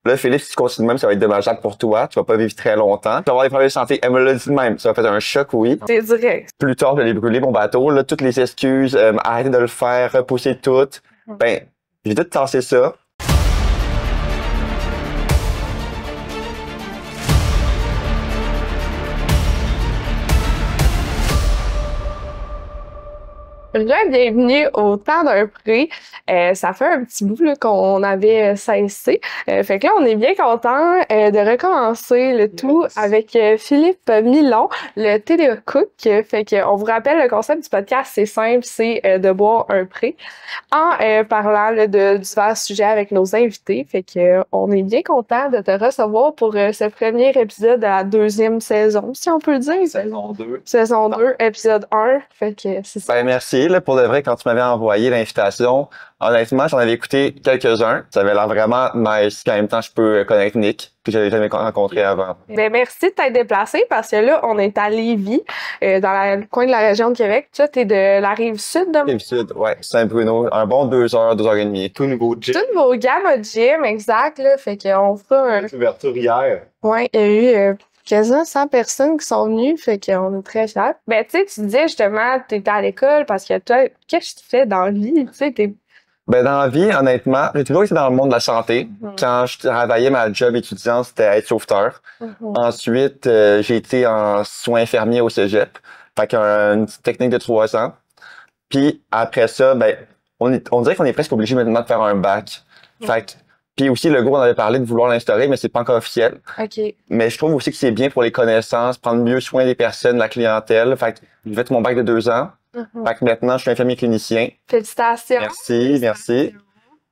Là, Philippe, si tu continues de même, ça va être dommageable pour toi. Tu vas pas vivre très longtemps. Tu vas avoir des problèmes de santé. Elle me l'a dit de même. Ça va faire un choc, oui. C'est direct. Plus tard, j'allais brûler mon bateau. Là, toutes les excuses, arrêter de le faire, repousser tout. Ben, j'ai tout tassé ça. Bienvenue au temps d'un prix. Ça fait un petit bout là, qu'on avait cessé. Fait que là, on est bien content de recommencer le tout avec Philippe Milon, le TDA Cook. Fait que on vous rappelle le concept du podcast, c'est simple, c'est de boire un prix en parlant là, de divers sujets avec nos invités. Fait que on est bien content de te recevoir pour ce premier épisode de la deuxième saison, si on peut dire. Saison 2. Saison 2, épisode 1. Fait que c'est ça. Ben, merci. Là, pour de vrai, quand tu m'avais envoyé l'invitation, honnêtement, j'en avais écouté quelques-uns. Ça avait l'air vraiment nice. En même temps, je peux connaître Nick, que j'avais jamais rencontré avant. Ben, merci de t'être déplacé parce que là, on est à Lévis, dans le coin de la région de Québec. Tu t'es de la rive sud de Rive-Sud, ouais, Saint-Bruno, un bon 2 heures, 2 heures et demie. Tout nouveau gym. tout vos gammes gym, exact, là. Fait qu'on fera un... Ouverture hier. Ouais, il y a eu quasiment 100 personnes qui sont venues, fait qu'on est très fiers. Ben, tu sais, tu disais justement, t'étais à l'école parce que toi, qu'est-ce que tu fais dans la vie? Tu sais, Ben, dans la vie, honnêtement, j'ai toujours été dans le monde de la santé. Quand je travaillais ma job étudiant, c'était être sauveteur. Ensuite, j'ai été en soins infirmiers au cégep. Fait qu'une petite technique de 3 ans. Puis après ça, ben, on dirait qu'on est presque obligé maintenant de faire un bac. Fait que, puis aussi, le groupe, on avait parlé de vouloir l'instaurer, mais c'est pas encore officiel. OK. Mais je trouve aussi que c'est bien pour les connaissances, prendre mieux soin des personnes, de la clientèle. Fait que j'ai fait mon bac de 2 ans. Fait que maintenant, je suis infirmier clinicien. Félicitations. Merci, merci.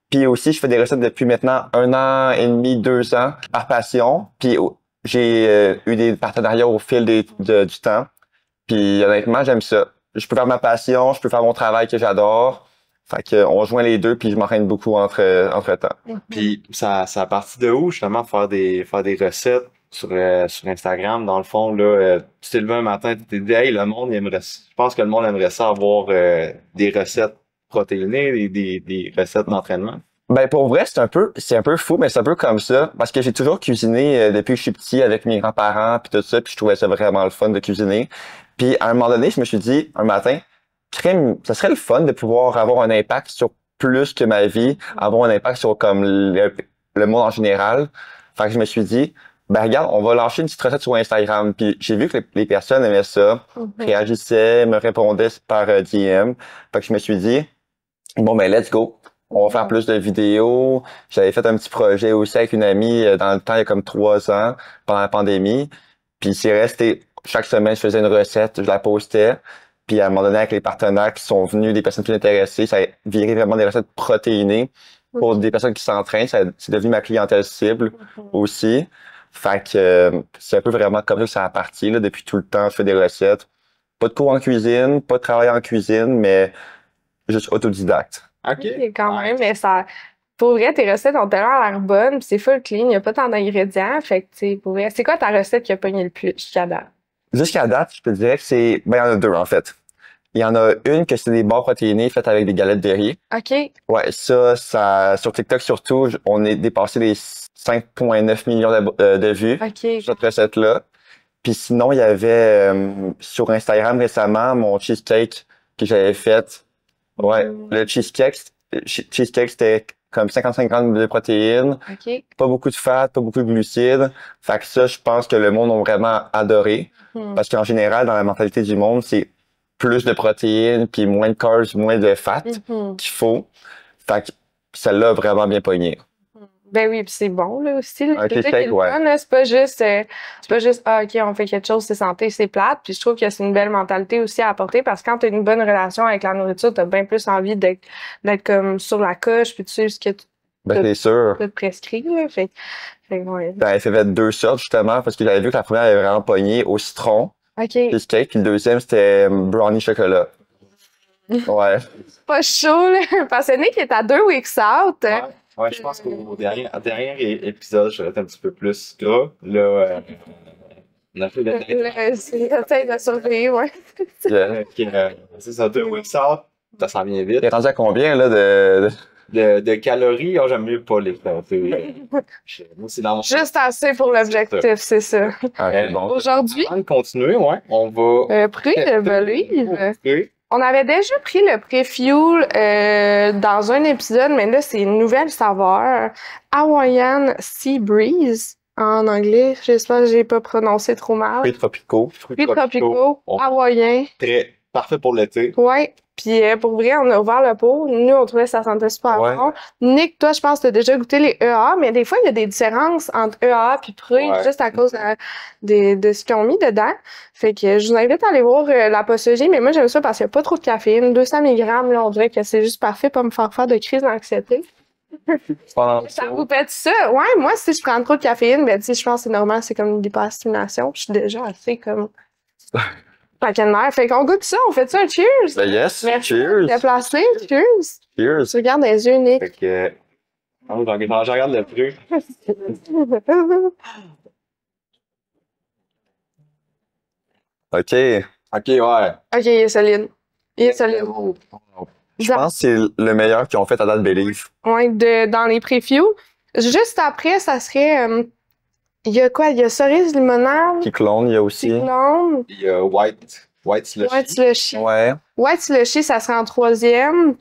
Puis aussi, je fais des recettes depuis maintenant 1 an et demi, 2 ans, par passion. Puis j'ai eu des partenariats au fil du temps. Puis honnêtement, j'aime ça. Je peux faire ma passion, je peux faire mon travail que j'adore. Fait que on joint les deux, puis je m'entraîne beaucoup entre-temps. Puis ça a parti de où, justement, faire des recettes sur Instagram? Dans le fond, là, tu t'es levé un matin, tu t'es dit, hey, le monde, je pense que le monde aimerait ça avoir des recettes protéinées, des recettes d'entraînement. Ben pour vrai, c'est un peu fou, mais c'est un peu comme ça, parce que j'ai toujours cuisiné depuis que je suis petit avec mes grands-parents puis tout ça, puis je trouvais ça vraiment le fun de cuisiner. Puis à un moment donné, je me suis dit un matin, crème, ça serait le fun de pouvoir avoir un impact sur plus que ma vie, avoir un impact sur comme le monde en général. Fait que je me suis dit, ben regarde, on va lâcher une petite recette sur Instagram. Puis j'ai vu que les personnes aimaient ça, réagissaient, me répondaient par DM. Fait que je me suis dit, bon ben let's go. On va faire plus de vidéos. J'avais fait un petit projet aussi avec une amie dans le temps, il y a comme 3 ans, pendant la pandémie. Puis c'est resté, chaque semaine, je faisais une recette, je la postais. Puis à un moment donné, avec les partenaires qui sont venus, des personnes plus intéressées, ça a viré vraiment des recettes protéinées pour des personnes qui s'entraînent. C'est devenu ma clientèle cible aussi. Fait que c'est un peu vraiment comme ça que ça a parti. Là, depuis tout le temps, je fais des recettes. Pas de cours en cuisine, pas de travail en cuisine, mais juste autodidacte. OK. Quand même, mais ça... Pour vrai, tes recettes ont tellement l'air bonnes, pis c'est full clean, il n'y a pas tant d'ingrédients, fait que, tu sais, pour vrai, c'est quoi ta recette qui a pogné le plus jusqu'à date? Jusqu'à date, je te dirais que il y en a 2, en fait. Il y en a une que c'est des barres protéinées faites avec des galettes de riz. OK. Ouais, ça, sur TikTok surtout, on est dépassé les 5,9 millions de vues OK. sur cette recette-là. Puis sinon, il y avait sur Instagram récemment mon cheesecake que j'avais fait. Ouais, le cheesecake, c'était comme 55 grammes de protéines, OK. pas beaucoup de fat, pas beaucoup de glucides. Fait que ça, je pense que le monde a vraiment adoré. Parce qu'en général, dans la mentalité du monde, c'est plus de protéines, puis moins de carbs, moins de fat qu'il faut. Fait que celle-là a vraiment bien pogné. Ben oui, pis c'est bon, là, aussi. Là. Un cheesecake, ouais. C'est pas juste, ah, OK, on fait quelque chose, c'est santé, c'est plate. Puis je trouve que c'est une belle mentalité aussi à apporter parce que quand t'as une bonne relation avec la nourriture, t'as bien plus envie d'être comme sur la coche, puis tu sais ce que tu Ben, c'est sûr. te prescrit, là. Fait ouais. Ben, elle fait 2 sortes, justement, parce que j'avais vu que la première avait vraiment pogné au citron, OK. cheesecake, puis le deuxième, c'était brownie chocolat. Ouais. Pas chaud, là. Parce que Nick est à 2 weeks out. Hein? Ouais, je pense qu'au dernier épisode, je vais être un petit peu plus gras. Là, on a fait Essaye de survivre, ouais. c'est ça, 2 weeks out, ça s'en vient vite. T'es rendu à combien, là, de... de calories, j'aime mieux pas les faire. Moi, c'est dans mon... Juste assez pour l'objectif, c'est ça. Ah, c'est bon. Aujourd'hui, Avant de continuer, ouais, on va... prix de Believe. Oui. On avait déjà pris le pré-fuel dans un épisode, mais là, c'est une nouvelle saveur. Hawaiian Sea Breeze, en anglais. J'espère que j'ai pas prononcé trop mal. Fruits tropicaux. Fruits tropicaux, On- hawaïens. Très parfait pour l'été. Ouais. Puis pour vrai, on a ouvert le pot. Nous, on trouvait que ça sentait super Ouais. bon. Nick, toi, je pense que tu as déjà goûté les EA, mais des fois, il y a des différences entre EA et Pré, Ouais. juste à cause de ce qu'ils ont mis dedans. Fait que je vous invite à aller voir la posologie, mais moi, j'aime ça parce qu'il n'y a pas trop de caféine. 200 mg, là, on dirait que c'est juste parfait pour me faire de crise d'anxiété. Pendant Ça vous fait ça? Ouais, moi, si je prends trop de caféine, ben, tu sais, je pense que c'est normal, c'est comme une hyperstimulation. Je suis déjà assez comme paquet de nerfs. Fait qu'on goûte ça, on fait ça un cheers. Ben yes, Merci. cheers. Déplacé, cheers. Cheers. Tu regardes les yeux, Nick. Fait que... je regarde le prix. OK. OK, ouais. Ok, il est solide. Il est solide. Je pense que c'est le meilleur qu'ils ont fait à date Believe. Ouais, dans les previews. Juste après, ça serait. Il y a quoi? Il y a cerise limonade, Qui clone, il y a aussi. cyclone, Il y a White Slushy. white slushy. Ouais. White slushy, ça serait en troisième.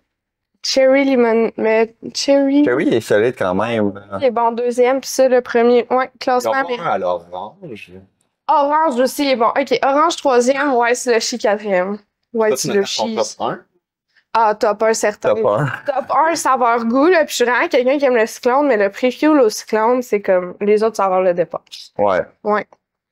Cherry lemon. Mais cherry. Cherry est solide quand même. Il est bon, deuxième. Puis ça, le premier. Ouais, Ils classement ont américain. pas un à l'orange. Orange aussi, il est bon. Ok, orange troisième, white slushy quatrième. White Ça, tu mets ton slushy. top 1. Ah, top 1 certain. Top 1. Top 1 saveur goût, là, puis je suis vraiment quelqu'un qui aime le cyclone, mais le pré-fuel au cyclone, c'est comme les autres saveurs le dépassent. Ouais. Ouais.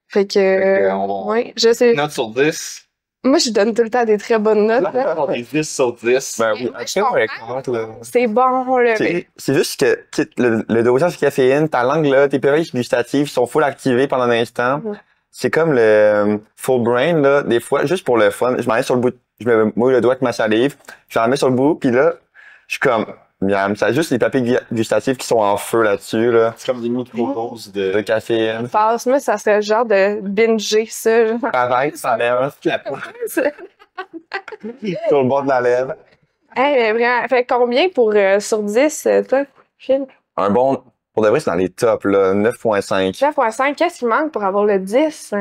Fait que, que, on va- ouais, je sais. Note sur 10. Moi, je donne tout le temps des très bonnes notes, là. On est 10 sur 10. Ben Mais oui, moi, je après, on les comprends. compte, là. C'est bon, là. mais- C'est juste que tu sais, le dosage de caféine, ta langue là, tes périphériques gustatives sont full activées pendant un instant. Ouais. C'est comme le full brain là, des fois juste pour le fun, je m'en mets sur le bout, je me mouille le doigt avec ma salive, je m'en mets sur le bout, puis là, je suis comme miam, ça a juste les papilles gustatives qui sont en feu là-dessus là, C'est comme des micro-doses de de... caféine. Passe, moi, ça serait le genre de binger ça. genre. Pareil, ça lève La peau. sur le bord de la lèvre. Hey, mais vraiment, fait combien pour sur 10, toi, Phil? Un bon, pour de vrai, c'est dans les tops là, 9.5. 9.5, qu'est-ce qui manque pour avoir le 10?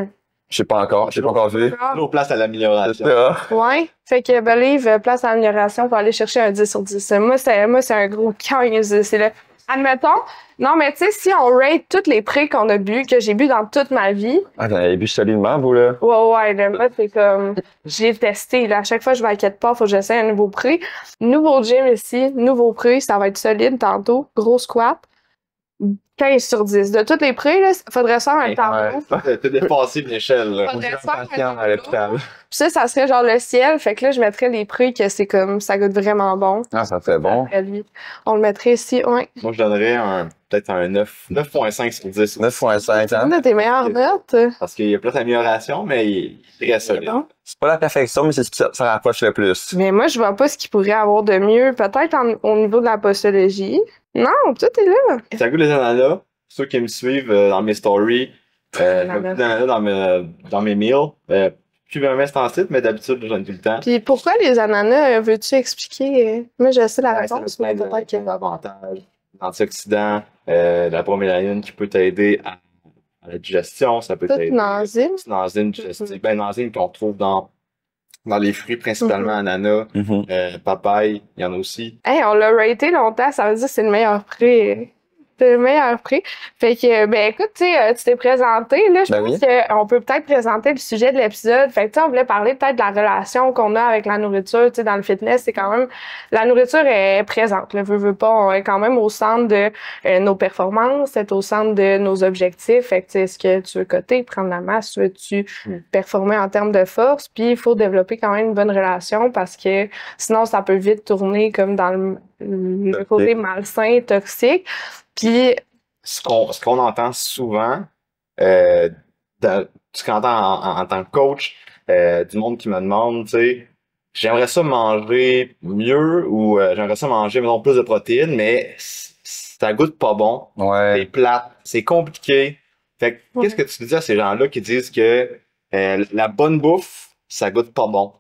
Je sais pas encore vu. Toujours place à l'amélioration. Ça. Ouais. Fait que Believe, place à amélioration pour aller chercher un 10 sur 10. Moi, c'est un gros 15. C'est le. Admettons. Non, mais tu sais, si on rate tous les prix qu'on a bu, que j'ai bu dans toute ma vie, Ah, j'en avais bu solidement, vous là. ouais, le mode, c'est comme. J'ai testé, là. À chaque fois que je vais à quelque part, faut que j'essaie un nouveau prix. Nouveau gym ici, nouveau prix, ça va être solide tantôt. Gros squat. 15 sur 10. De tous les prix, là, faudrait faire un tableau. T'as dépassé l'échelle, là. Faudrait faire un Patient à tableau. l'hôpital. Puis ça serait genre le ciel. Fait que là, je mettrais les prix que c'est comme, ça goûte vraiment bon. Ah, ça fait bon. Après lui. On le mettrait ici, ouais. Moi, je donnerais peut-être un 9.5 sur 10. 9.5, C'est hein? une de tes meilleures notes. Parce qu'il y a plein d'améliorations, mais il est très solide. Bon. C'est pas la perfection, mais c'est ce qui ça rapproche le plus. Mais moi, je vois pas ce qu'il pourrait avoir de mieux. Peut-être au niveau de la postologie. Non, tout est là. Ça goûte les ananas. Ceux qui me suivent dans mes stories, je mets beaucoup d'ananas dans mes meals. Plus vraiment c'est en site, mais d'habitude, j'en ai tout le temps. Puis pourquoi les ananas, veux-tu expliquer? Moi, je sais la Ouais, réponse, ça a mais plein peut-être que... d'avantages. Antioxydants, de la bromélanine qui peut t'aider à la digestion, ça peut Toute t'aider. une enzyme. C'est une enzyme digestive. Ben, une enzyme qu'on trouve dans les fruits, principalement ananas, papaye, il y en a aussi. Hey, on l'a raté longtemps, ça veut dire que c'est le meilleur prix. C'est le meilleur prix. Fait que, ben écoute, tu t'es présenté, là, je Ben pense oui. qu'on peut peut-être présenter le sujet de l'épisode. Fait que, tu sais, on voulait parler peut-être de la relation qu'on a avec la nourriture, tu sais, dans le fitness, c'est quand même, la nourriture est présente, là, veut pas, on est quand même au centre de nos performances, c'est au centre de nos objectifs. Fait que, tu sais, est-ce que tu veux coter, prendre la masse, veux-tu performer en termes de force, puis il faut développer quand même une bonne relation parce que sinon, ça peut vite tourner comme dans le côté malsain, toxique. Puis, Ce qu'on entend souvent, ce qu'on entend en tant que coach, du monde qui me demande, tu sais, j'aimerais ça manger mieux ou j'aimerais ça manger, mettons, plus de protéines, mais ça goûte pas bon, c'est Ouais. plate, c'est compliqué. Fait que, qu'est-ce que tu dis à ces gens-là qui disent que la bonne bouffe, ça goûte pas bon?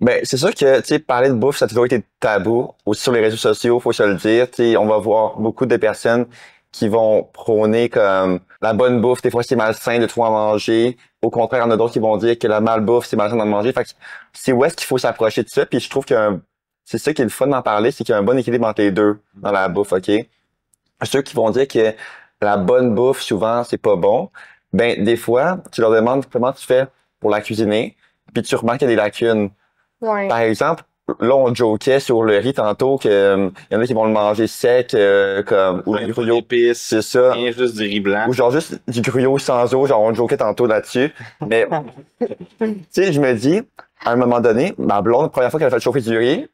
Ben, c'est sûr que, tu sais, parler de bouffe, ça a toujours été tabou. Aussi sur les réseaux sociaux, faut se le dire. Tu sais, on va voir beaucoup de personnes qui vont prôner comme la bonne bouffe, des fois c'est malsain de trop en manger. Au contraire, il y en a d'autres qui vont dire que la malbouffe, c'est malsain d'en manger. Fait que c'est où est-ce qu'il faut s'approcher de ça. Puis je trouve que c'est ça qui est le fun d'en parler, c'est qu'il y a un bon équilibre entre les deux dans la bouffe, OK? Ceux qui vont dire que la bonne bouffe, souvent, c'est pas bon, ben, des fois, tu leur demandes comment tu fais pour la cuisiner, puis tu remarques qu'il y a des lacunes. Ouais. Par exemple, là, on jokait sur le riz tantôt que y en a qui vont le manger sec, comme, ou le gruyot, épices, c'est ça. rien, juste du riz blanc. Ou genre juste du gruyot sans eau, genre on jokait tantôt là-dessus. Mais, tu sais, je me dis, à un moment donné, ma blonde, la première fois qu'elle a fait chauffer du riz,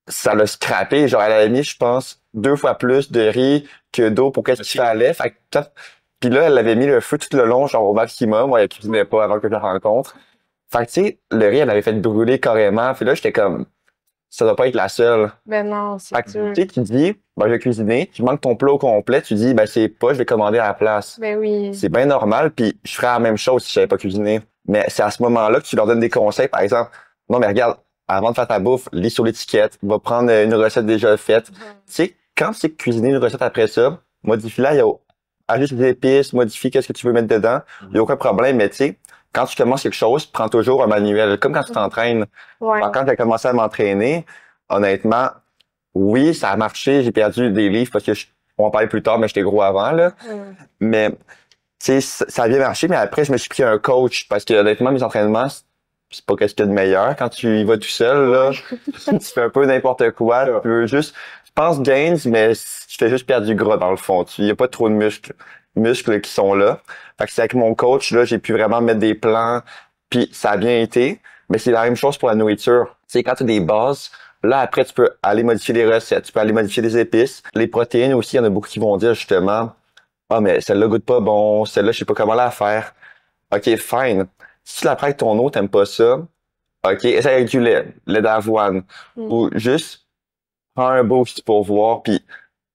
ça l'a scrappé. Genre, elle avait mis, je pense, 2 fois plus de riz que d'eau pour qu'est-ce qu'il fallait. Fait que, puis là, elle avait mis le feu tout le long, genre au maximum. Moi, elle cuisinait pas avant que je la rencontre. Fait que, tu sais, le riz, elle avait fait brûler carrément. Puis là, j'étais comme, ça doit pas être la seule. Ben non, Fait c'est que, sûr. tu sais, tu dis, ben, je vais cuisiner. Tu manques ton plat au complet. Tu dis, ben, c'est pas, je vais commander à la place. Ben oui. C'est bien normal. Puis je ferais la même chose si je savais pas cuisiner. Mais c'est à ce moment-là que tu leur donnes des conseils. Par exemple, non, mais regarde, avant de faire ta bouffe, lis sur l'étiquette. Va prendre une recette déjà faite. Tu sais, quand tu sais cuisiner une recette après ça, modifie-la, ajuste les épices, modifie qu'est-ce que tu veux mettre dedans. Il n'y a aucun problème, mais tu sais, quand tu commences quelque chose, prends toujours un manuel. Comme quand tu t'entraînes. Ouais. Quand j'ai commencé à m'entraîner, honnêtement, oui, ça a marché. J'ai perdu des livres parce que on va en parler plus tard, mais j'étais gros avant, là. Mais, tu sais, ça a bien marché, mais après, je me suis pris un coach parce que, honnêtement, mes entraînements, c'est pas qu'est-ce qu'il y a de meilleur. Quand tu y vas tout seul, là, tu fais un peu n'importe quoi. Tu veux juste, je pense gains, mais tu fais juste perdre du gras dans le fond. Il y a pas trop de muscles qui sont là. Fait que c'est avec mon coach, là, j'ai pu vraiment mettre des plans, puis ça a bien été. Mais c'est la même chose pour la nourriture. Tu sais, quand tu as des bases, là, après, tu peux aller modifier les recettes, tu peux aller modifier les épices. Les protéines aussi, il y en a beaucoup qui vont dire, justement, ah, mais celle-là goûte pas bon, celle-là, je sais pas comment la faire. OK, fine. Si tu la prends avec ton eau, t'aimes pas ça, OK, essaye avec du lait d'avoine. Ou juste, prends un boost pour voir. Puis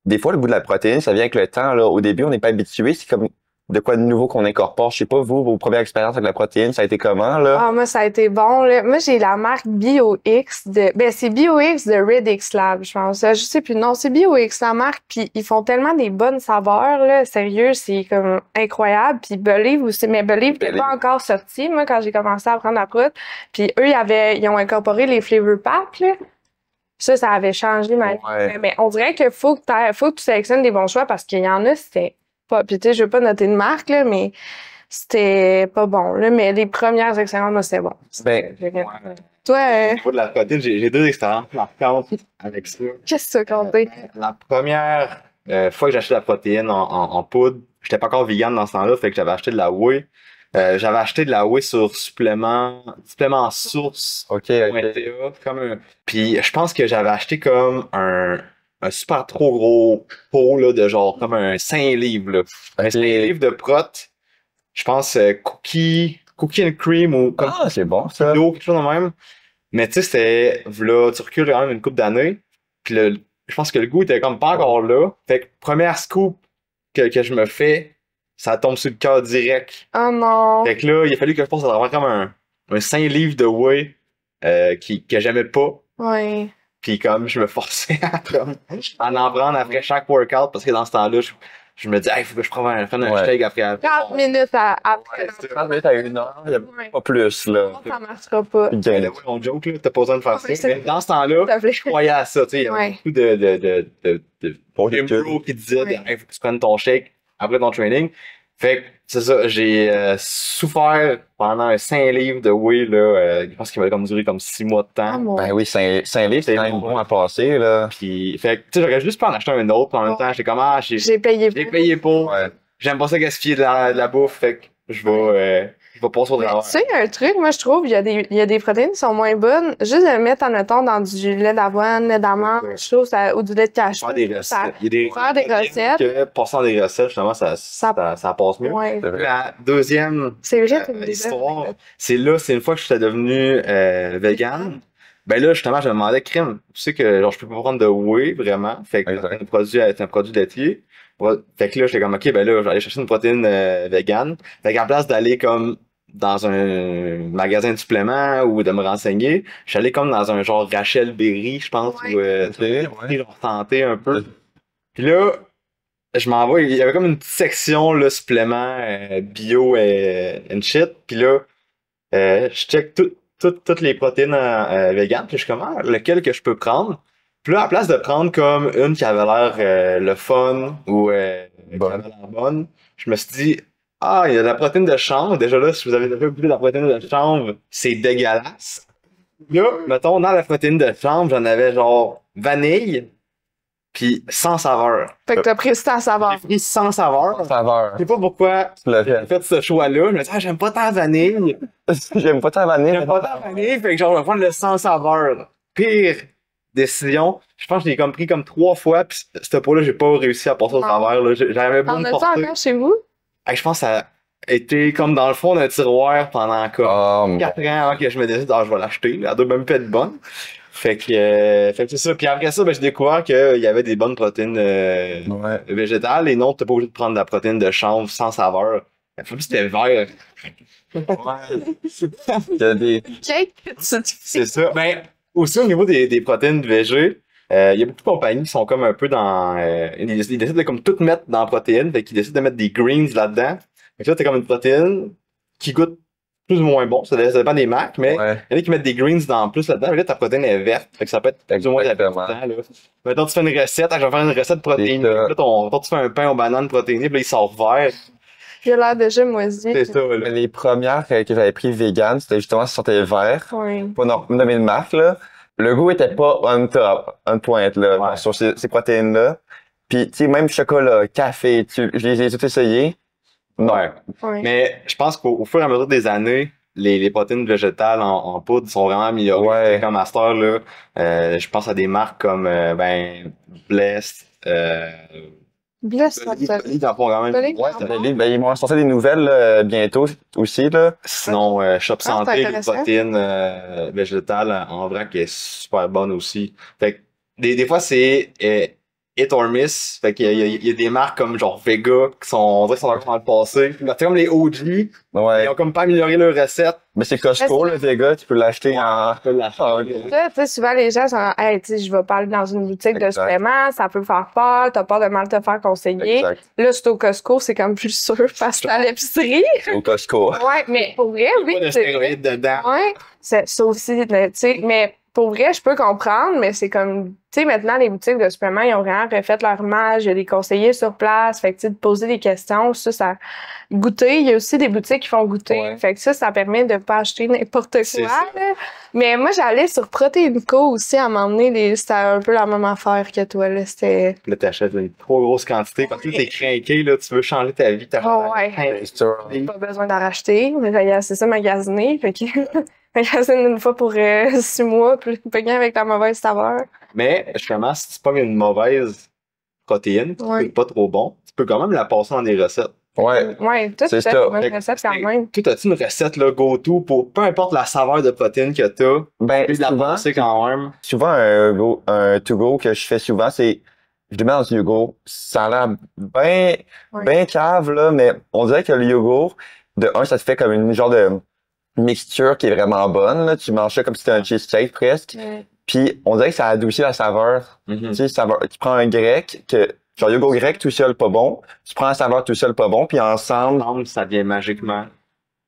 des fois, le goût de la protéine, ça vient avec le temps. Là. Au début, on n'est pas habitué. C'est comme de quoi de nouveau qu'on incorpore. Je sais pas, vous, vos premières expériences avec la protéine, ça a été comment, là? Ah, moi, ça a été bon, là. Moi, j'ai la marque BioX c'est BioX de Red X Lab, je pense. Je sais plus, non, c'est BioX, la marque. Puis ils font tellement des bonnes saveurs, là. Sérieux, c'est comme incroyable. Puis Believe aussi, mais Believe n'était pas encore sorti, moi, quand j'ai commencé à prendre la prot. Puis eux, ils ont incorporé les flavor packs, là. Ça avait changé ma vie. Ouais. Mais on dirait qu'il faut que tu sélectionnes des bons choix parce qu'il y en a, c'était pas. Puis tu sais, je veux pas noter de marque, là, mais c'était pas bon, là. Mais les premières expériences, moi, c'était bon. Ben, Toi, Au niveau de la protéine, j'ai deux expériences marquantes avec ça. qu'est-ce que tu as compté? La première fois que j'ai acheté de la protéine en poudre, j'étais pas encore vegan dans ce temps-là, fait que j'avais acheté de la whey. J'avais acheté de la whey sur supplément source. OK. Puis je pense que j'avais acheté comme un super trop gros pot là, de genre comme un 5 livres. Là. Un 5 livres de prot. Je pense cookie and cream ou comme Ah, c'est bon, ça. quelque chose de même. Mais tu sais, c'était là, tu recules quand même une couple d'années. Puis je pense que le goût était comme pas encore là. Fait que première scoop que je me fais, ça tombe sur le cœur direct. Oh non! Fait que là, il a fallu que je pense à avoir comme un 5 livres de whey que j'aimais pas. Ouais. Puis comme je me forçais à en prendre après chaque workout parce que dans ce temps-là, je me dis, il faut que je prenne un steak après. 30 minutes après. 30 minutes à 1 heure, il y a Ouais. pas plus, là. Ça marchera pas. Puis Ben gain. oui, on joke, là, t'as pas besoin de faire Ouais, ça. Mais dans ce temps-là, S'il te plaît. je croyais à ça, tu sais. Il y avait Ouais. beaucoup de Bon, gym bros qui disaient, Ouais. il faut que tu prennes ton shake après ton training. Fait que, c'est ça, j'ai souffert pendant un 5 livres de whey, là. Je pense qu'il va comme durer comme 6 mois de Ah, temps. mon. Ben oui, 5 livres, c'est quand même bon à passer, là. Puis, fait que, tu sais, j'aurais juste pu en acheter un autre. Puis en même temps, j'étais comme, J'ai payé j'ai pour. payé pour. Ouais. J'aime pas ça gaspiller de la bouffe. Fait que je vais passer au Mais travers. tu sais, il y a un truc, moi, je trouve, il y a des protéines qui sont moins bonnes. Juste de le mettre, admettons, dans du lait d'avoine, lait d'amande, je trouve, ou du lait de cachou. Faire des ça- recettes. Il y a des faire des recettes. que passant des recettes, justement, ça passe mieux. Ouais. C'est vrai. La deuxième C'est vrai, c'est une idée. histoire, c'est une fois que j'étais devenu vegan. Ben là, justement, je me demandais, crème, tu sais que genre, je peux pas prendre de whey, vraiment. Fait que Exact. c'est un produit laitier. Fait que là, j'étais comme, OK, ben là, je vais aller chercher une protéine vegan. Fait qu'à place d'aller comme dans un magasin de suppléments ou de me renseigner. Je suis allé comme dans un genre Rachel Berry, je pense, Ouais. où tu sais, genre tenter un peu. Puis là, je m'en vais, il y avait comme une petite section là, suppléments bio and shit. Puis là, je check toutes les protéines vegan. Puis je suis comme, ah, lequel que je peux prendre? Puis là, à la place de prendre comme une qui avait l'air le fun ou qui Bonne. avait l'air bonne, je me suis dit, ah, il y a de la protéine de chanvre. Déjà là, si vous avez déjà goûté de la protéine de chanvre, c'est dégueulasse. Là, mettons, dans la protéine de chanvre, j'en avais genre vanille, puis sans saveur. Fait que t'as pris ça à savoir. J'ai pris sans saveur. Saveur. Je sais pas pourquoi Tu l'as j'ai fait. fait ce choix-là. Je me dis, ah, j'aime pas tant la vanille. J'aime pas ta vanille. J'aime pas tant la vanille. Fait que genre, je vais prendre le sans saveur. Pire décision. Je pense que je l'ai comme pris comme 3 fois. Puis cette pot-là, j'ai pas réussi à passer au Non. travers. Là. J'avais beau T'en me as-tu porter. encore chez vous? Je pense que ça a été comme dans le fond d'un tiroir pendant comme Oh, 4 ans avant que je me décide, ah, je vais l'acheter. Elle doit même pas être bonne. Fait que c'est ça. Puis après ça, ben, j'ai découvert qu'il y avait des bonnes protéines ouais. végétales. Et non, t'es pas obligé de prendre de la protéine de chanvre sans saveur. Il faut que c'était vert. Il y a des... Cake, C'est ça. Ben, aussi au niveau des protéines végé, il y a beaucoup de compagnies qui sont comme un peu dans... ils décident de comme tout mettre dans la protéine, fait qu'ils décident de mettre des greens là-dedans. Fait que là, t'as comme une protéine qui goûte plus ou moins bon. Ça dépend des marques, mais Ouais. il y en a qui mettent des greens dans plus là-dedans. Mais là, ta protéine est verte. Fait que ça peut être plus ou moins Exactement. appétissant, là. Maintenant, tu fais une recette. Je vais faire une recette protéinée. C'est ça. Là, toi, tu fais un pain aux bananes protéinées, puis là, il sort vert. il a l'air déjà moisi. C'est ça, là. Mais les premières que j'avais pris vegan, c'était justement, ça sortait vert. Ouais. Pas nommer une marque, là. Le goût était pas on top, on point, là, Ouais. sur ces protéines-là. Puis, tu sais, même chocolat, café, je les ai tout essayés. Non. Ouais. Ouais. Mais je pense qu'au fur et à mesure des années, les protéines végétales en poudre sont vraiment améliorées. Ouais. Comme à cette heure, là, je pense à des marques comme Blessed, Bless, ils en font quand même. Bolly? Ouais, Ah bon? Ben, ils vont sortir des nouvelles bientôt aussi, là. sinon, Shop c'est Santé, les intéressant. protéines végétales en vrac qui est super bonne aussi. Fait que des fois, c'est hit or miss. Fait qu'il y a des marques comme genre Vega qui sont, on dirait qu'ils sont encore dans le passé. C'est comme les OG, Ouais. ils ont comme pas amélioré leur recette. Mais c'est Costco, le Vega, tu peux l'acheter en... Je peux l'acheter. Là, tu sais, souvent, les gens sont, hey, tu sais, je vais pas aller dans une boutique de Exact. suppléments, ça peut faire peur, t'as peur de mal te faire conseiller. Exact. Là, c'est au Costco, c'est comme plus sûr parce que c'est à l'épicerie. Au Costco. Ouais, mais pour vrai, oui. Pas de stéroïdes dedans. Ouais, ça aussi, tu sais, mais pour vrai, je peux comprendre, mais c'est comme, tu sais, maintenant, les boutiques de suppléments, ils ont vraiment refait leur image, il y a des conseillers sur place, fait que, tu sais, de poser des questions, ça, goûter, il y a aussi des boutiques qui font goûter, Ouais. fait que ça permet de pas acheter n'importe C'est quoi, ça. là. Mais moi, j'allais sur Proteinco aussi, à m'emmener, c'était un peu la même affaire que toi, là, c'était... Là, t'achètes une trop grosse quantité. Parce que t'es craqué, là, tu veux changer ta vie. Oh, ouais. C'est sûr. Pas besoin d'en racheter, mais j'ai assez ça magasiner, fait que magasine une fois pour 6 mois, puis pogner avec la mauvaise saveur. Mais, justement, si tu pognes une mauvaise protéine, qui Ouais. est pas trop bon, tu peux quand même la passer dans des recettes. Ouais. Ouais, tout C'est fait ça. pour une recette quand même. Toi, as-tu une recette, là, go-to pour peu importe la saveur de protéine que t'as, Ben, puis de la souvent, passer quand même. souvent, un to-go que je fais souvent, c'est, je le mets dans du yogourt. Ça a l'air ben, Ouais. ben cave, là, mais on dirait que le yogourt, de un, ça te fait comme une genre de mixture qui est vraiment bonne, là. Tu manges ça comme si c'était un cheesecake presque. Puis, on dirait que ça adoucit la saveur. Mhm. Tu sais, tu prends un grec, genre yogourt grec tout seul pas bon. Tu prends la saveur tout seul pas bon, puis ensemble, Ensemble, ça devient magiquement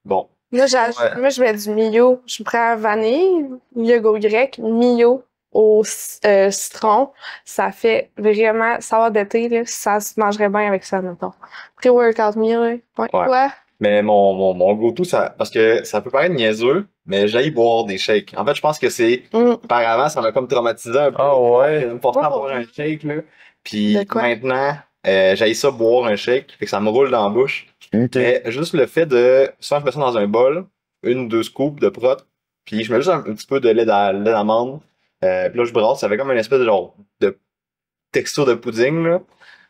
bon. Moi, Ouais. moi, je mets du Mio. Je prends vanille, yogourt grec, Mio au citron. Ça fait vraiment saveur d'été, là. Ça se mangerait bien avec ça, mettons. Pré-workout Mio, là. Ouais. Ouais. Ouais. Mais mon go-to, ça, parce que ça peut paraître niaiseux, mais j'aille boire des shakes. En fait, je pense que c'est, par avant, ça m'a comme traumatisé un peu. Ah ouais. De me forcer à Oh. boire un shake, là. Puis De quoi? maintenant, j'aille ça boire un shake, fait que ça me roule dans la bouche. ok. Mais juste le fait de, souvent je mets ça dans un bol, 1 ou 2 scoops de prot, puis je mets juste un petit peu de lait d'amande, puis là je brasse, ça fait comme une espèce de genre de texture de pudding, là.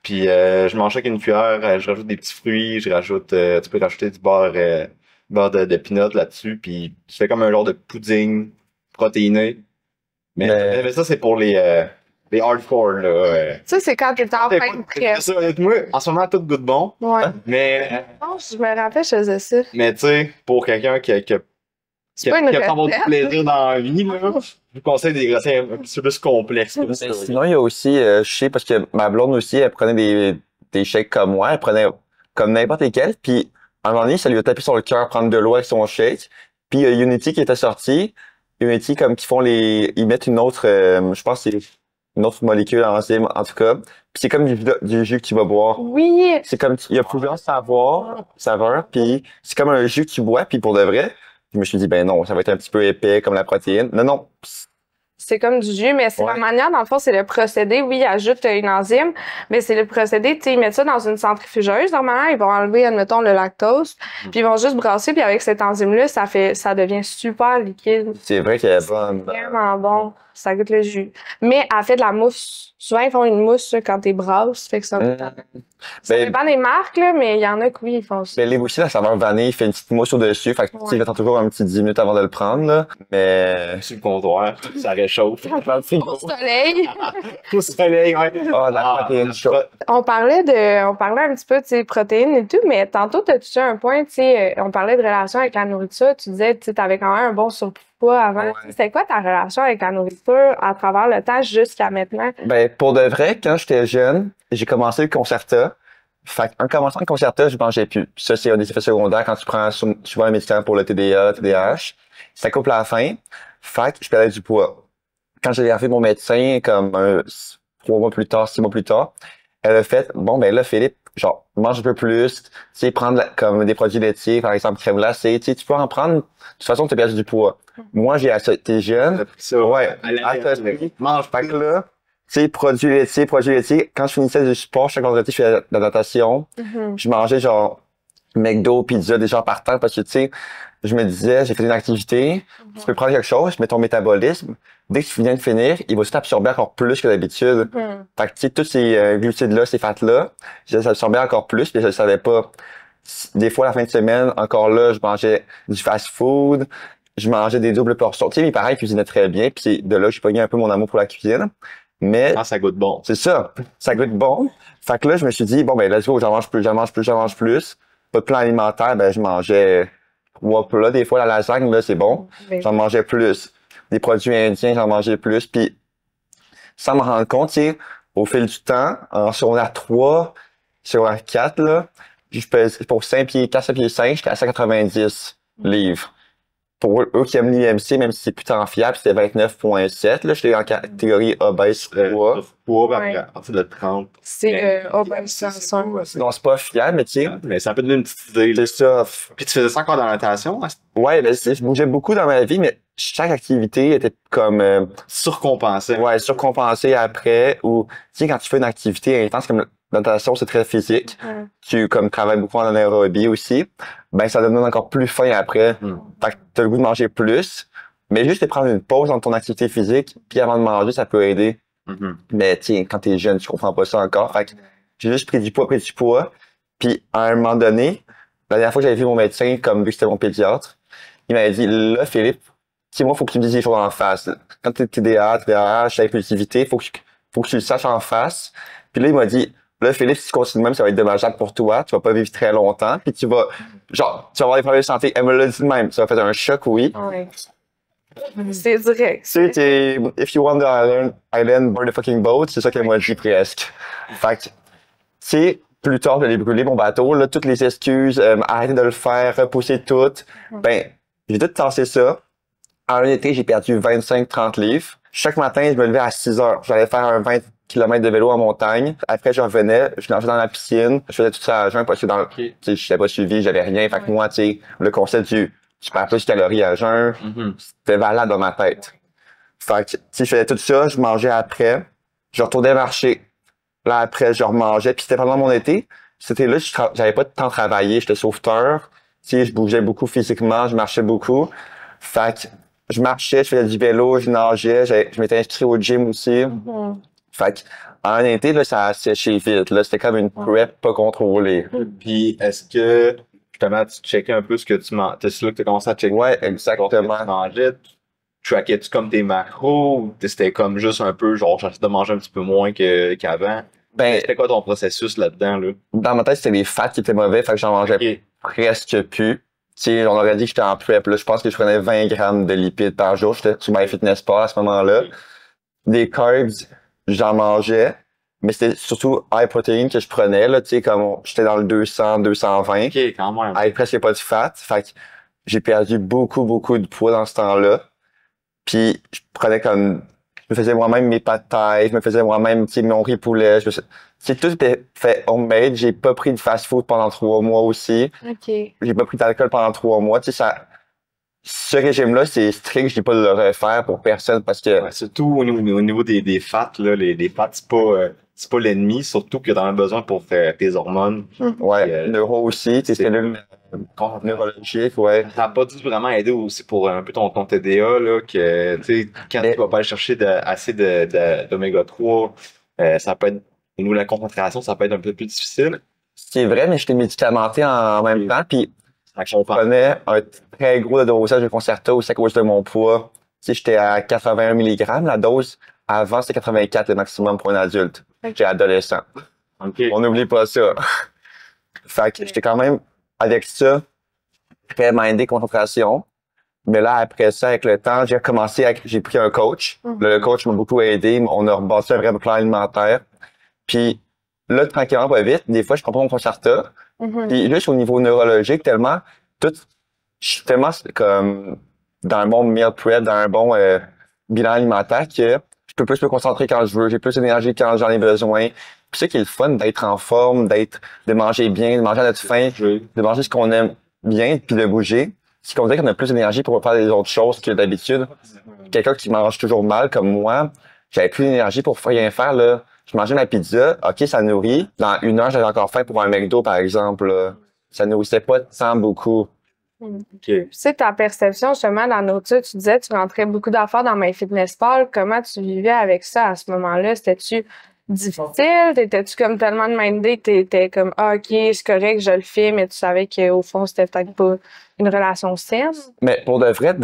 Puis je mange ça avec une cuillère, je rajoute des petits fruits, je rajoute, tu peux rajouter du beurre de peanut là-dessus, puis tu fais comme un genre de pudding protéiné. Mais ça c'est pour les les hardcore, là. Ça, c'est quand t'es en fin de prep. C'est ça, honnêtement, en ce moment, tout goûte bon. Ouais. Mais, Non, je me rappelle, je faisais ça. mais tu sais, pour quelqu'un C'est pas une qui a avoir du recette. plaisir dans la vie, là, je vous conseille des recettes un petit peu plus complexes. Mais sinon, il y a aussi, je sais, parce que ma blonde aussi, elle prenait des shakes comme moi, elle prenait comme n'importe lesquels, puis à un moment donné, ça lui a tapé sur le cœur prendre de l'eau avec son shake. Puis il y a Unity qui était sorti. Unity, comme qui font ils mettent une autre, je pense que c'est une autre molécule enzyme, en tout cas. Puis c'est comme du jus que tu vas boire. Oui. C'est comme, il y a plusieurs saveurs, puis c'est comme un jus que tu bois, puis pour de vrai, je me suis dit, ben non, ça va être un petit peu épais comme la protéine. Non, non. C'est comme du jus, mais c'est la manière, dans le fond, c'est le procédé. Oui, ils ajoutent une enzyme, mais c'est le procédé, tu sais, ils mettent ça dans une centrifugeuse. Normalement, ils vont enlever, admettons, le lactose, puis ils vont juste brasser, puis avec cette enzyme-là, ça devient super liquide. C'est vrai qu'elle est bonne. Vraiment bon. Ça goûte le jus. Mais elle fait de la mousse. Souvent, ils font une mousse quand t'es brasse, fait que ça goûte. Ça dépend des marques, là, mais il y en a que oui, ils font ça. Ben, les aussi, la saveur vanille, il fait une petite mousse au-dessus. Fait que, tu sais, j'attends toujours un petit 10 minutes avant de le prendre, là. Mais. Sur le comptoir, ça réchauffe. Au soleil. Au soleil, ouais. Ah, la protéine chaude. On parlait un petit peu de ces protéines et tout, mais tantôt, tu as touché un point, tu sais, on parlait de relation avec la nourriture. Tu disais, tu avais quand même un bon surpoids avant. Ouais. C'était quoi ta relation avec la nourriture à travers le temps jusqu'à maintenant? Ben, pour de vrai, quand j'étais jeune, j'ai commencé le Concerta. Fait en commençant le Concerta, je mangeais plus. Ça, c'est un des effets secondaires quand tu prends souvent un médicament pour le TDA, TDAH. Ça coupe à la fin. Fait que je perdais du poids. Quand j'ai regardé mon médecin, comme 3 mois plus tard, 6 mois plus tard, elle a fait, bon, ben là, Philippe, genre, mange un peu plus, tu sais, prendre comme des produits laitiers, par exemple, crème glacée, tu sais, tu peux en prendre. De toute façon, tu as perdu du poids. Moi, t'es jeune. Ça, Ouais. mange Fait que là, tu sais, produits laitiers. Quand je finissais du sport, chaque vendredi, je faisais de la natation. Je mangeais genre McDo, pizza déjà par temps parce que, tu sais, je me disais, j'ai fait une activité, tu peux prendre quelque chose, mais ton métabolisme, dès que tu viens de finir, il va tout absorber encore plus que d'habitude. Fait que, tu sais, tous ces glucides-là, ces fats-là, je les absorbais encore plus, puis je le savais pas. Des fois, la fin de semaine, encore là, je mangeais du fast-food, je mangeais des doubles portions. Tu sais, mes parents ils cuisinaient très bien, puis c'est de là que j'ai pogné un peu mon amour pour la cuisine. Mais Ah, ça goûte bon. c'est ça, ça goûte bon. Fait que là, je me suis dit, bon, ben, let's go, j'en mange plus. Pas de plan alimentaire, ben, je mangeais 3 plats. Des fois, la lasagne, là, c'est bon. J'en mangeais plus. Des produits indiens, j'en mangeais plus. Puis, sans me rendre compte, tu sais, au fil du temps, en secondaire 3, secondaire 4, là, je pèse, pour 5 pieds 4, 5 pieds 5, j'étais à 190 livres. Pour eux qui aiment l'IMC, même si c'est plus tant fiable, c'était 29,7. Là, j'étais en catégorie obèse 3. Poids, à partir de 30. C'est obèse. Non, c'est pas fiable, mais tu sais, Mais ça peut donner une petite idée. c'est ça. Puis tu faisais ça encore dans la natation? Ouais, ben, je bougeais beaucoup dans ma vie, mais chaque activité était comme, Surcompensé. ouais, surcompensée après, ou, tu sais, quand tu fais une activité intense comme la natation, c'est très physique. Tu, comme, travailles beaucoup en anaérobie aussi. Ben, ça donne encore plus faim après. Fait que t'as le goût de manger plus. Mais juste de prendre une pause dans ton activité physique, puis avant de manger, ça peut aider. Mais, tiens, quand t'es jeune, tu comprends pas ça encore. Fait que j'ai juste pris du poids. Puis, à un moment donné, la dernière fois que j'avais vu mon médecin, comme vu que c'était mon pédiatre, il m'avait dit, là, Philippe, tu sais, moi, faut que tu me dises les choses en face. Là. Quand t'es TDA, TDAH, impulsivité, faut que tu le saches en face. Puis là, il m'a dit, là, Philippe, si tu continues de même, ça va être dommageable pour toi. Tu vas pas vivre très longtemps. Puis tu vas avoir des problèmes de santé. Elle me l'a dit de même. Ça va faire un choc, oui. Ouais. C'est direct. Tu sais, if you want the island, burn the fucking boat, c'est ça qu'elle m'a dit presque. Fait que, tu sais, plus tard, j'allais brûler mon bateau, là, toutes les excuses, arrêter de le faire, repousser tout. Ben, j'ai tout tassé ça. En un été, j'ai perdu 25-30 livres. Chaque matin, je me levais à 6 heures. J'allais faire un 20 km de vélo en montagne. Après, je revenais, je nageais dans la piscine. Je faisais tout ça à jeun parce que tu sais, je n'étais pas suivi, j'avais rien. Fait que moi, tu sais, le concept tu perds plus de calories à jeun, c'était valable dans ma tête. Fait que, tu sais, je faisais tout ça, je mangeais après. Je retournais marcher. Là, après, je remangeais. Puis c'était pendant mon été. C'était là, j'avais pas de temps de travailler. J'étais sauveteur. Tu sais, je bougeais beaucoup physiquement, je marchais beaucoup. Fait que, je marchais, je faisais du vélo, je nageais, je m'étais inscrit au gym aussi. Fait que, en été, là, ça a séché vite. Là, c'était comme une prep pas contrôlée. Puis, est-ce que, justement, tu checkais un peu ce que tu mangeais? C'est là que tu as commencé à checker? Ouais, exactement. Tu mangeais, traquais-tu comme tes macros ou c'était comme juste un peu, genre, j'essaie de manger un petit peu moins qu'avant? Ben, C'était quoi ton processus là-dedans, là? dans ma tête, c'était les fats qui étaient mauvais, fait que j'en mangeais Ok. presque plus. Tu sais, on aurait dit que j'étais en prep, là. Je pense que je prenais 20 grammes de lipides par jour. J'étais sur MyFitnessPal à ce moment-là. Des carbs, j'en mangeais, mais c'était surtout high protein que je prenais, là. Tu sais, comme j'étais dans le 200, 220. Ok, quand même. Avec presque pas de fat. Fait que j'ai perdu beaucoup de poids dans ce temps-là. Puis je prenais comme, je me faisais moi-même mes pâtes thaï, je me faisais moi-même, tu sais, mon riz poulet. Tout était fait homemade. J'ai pas pris de fast-food pendant 3 mois aussi. OK. J'ai pas pris d'alcool pendant 3 mois. Tu sais, ce régime-là, c'est strict. Je dis pas de le refaire pour personne parce que, Ouais, surtout au niveau des fats, là, les fats, c'est pas l'ennemi, surtout que t'en as besoin pour faire tes hormones. ouais, Puis, neuro aussi, tes c'est- cellules neurologiques, ouais. Ça n'a pas dû vraiment aider aussi pour un peu ton TDA, là, que, tu sais, quand Mais- tu vas pas aller chercher assez d'oméga 3, ça peut être, au niveau de la concentration, ça peut être un peu plus difficile. C'est vrai, mais j'étais médicamenté en même temps. Puis Je je comprends. prenais un très gros dosage de Concerta aussi à cause de mon poids. Tu sais, j'étais à 81 mg. La dose, avant, c'était 84 le maximum pour un adulte. J'étais adolescent. OK. On n'oublie pas ça. Fait que j'étais quand même, avec ça, très mindé concentration. Mais là, après ça, avec le temps, j'ai pris un coach. Le coach m'a beaucoup aidé. On a rebâti un vrai plan alimentaire. Puis là, tranquillement, pas vite, des fois, je comprends mon Concerta. Puis juste au niveau neurologique, tout, je suis tellement comme dans un bon meal prep, dans un bon bilan alimentaire que je peux plus me concentrer quand je veux, j'ai plus d'énergie quand j'en ai besoin. Puis c'est qui est le fun d'être en forme, de manger bien, de manger à notre faim, de manger ce qu'on aime bien, puis de bouger. C'est qu'on dirait qu'on a plus d'énergie pour faire des autres choses que d'habitude. Quelqu'un qui mange toujours mal comme moi, j'avais plus d'énergie pour rien faire, là. Je mangeais ma pizza, ok, ça nourrit. Dans 1 heure, j'avais encore faim pour un McDo, par exemple, là. Ça nourrissait pas tant beaucoup. OK. Tu sais, ta perception, justement, dans nos études, tu disais que tu rentrais beaucoup d'affaires dans MyFitnessPal. Comment tu vivais avec ça à ce moment-là? C'était-tu difficile? T'étais-tu comme tellement de mindé que t'étais comme, ah, OK, c'est correct, je le fais, mais tu savais qu'au fond, c'était peut-être pas une relation saine? Mais pour de vrai,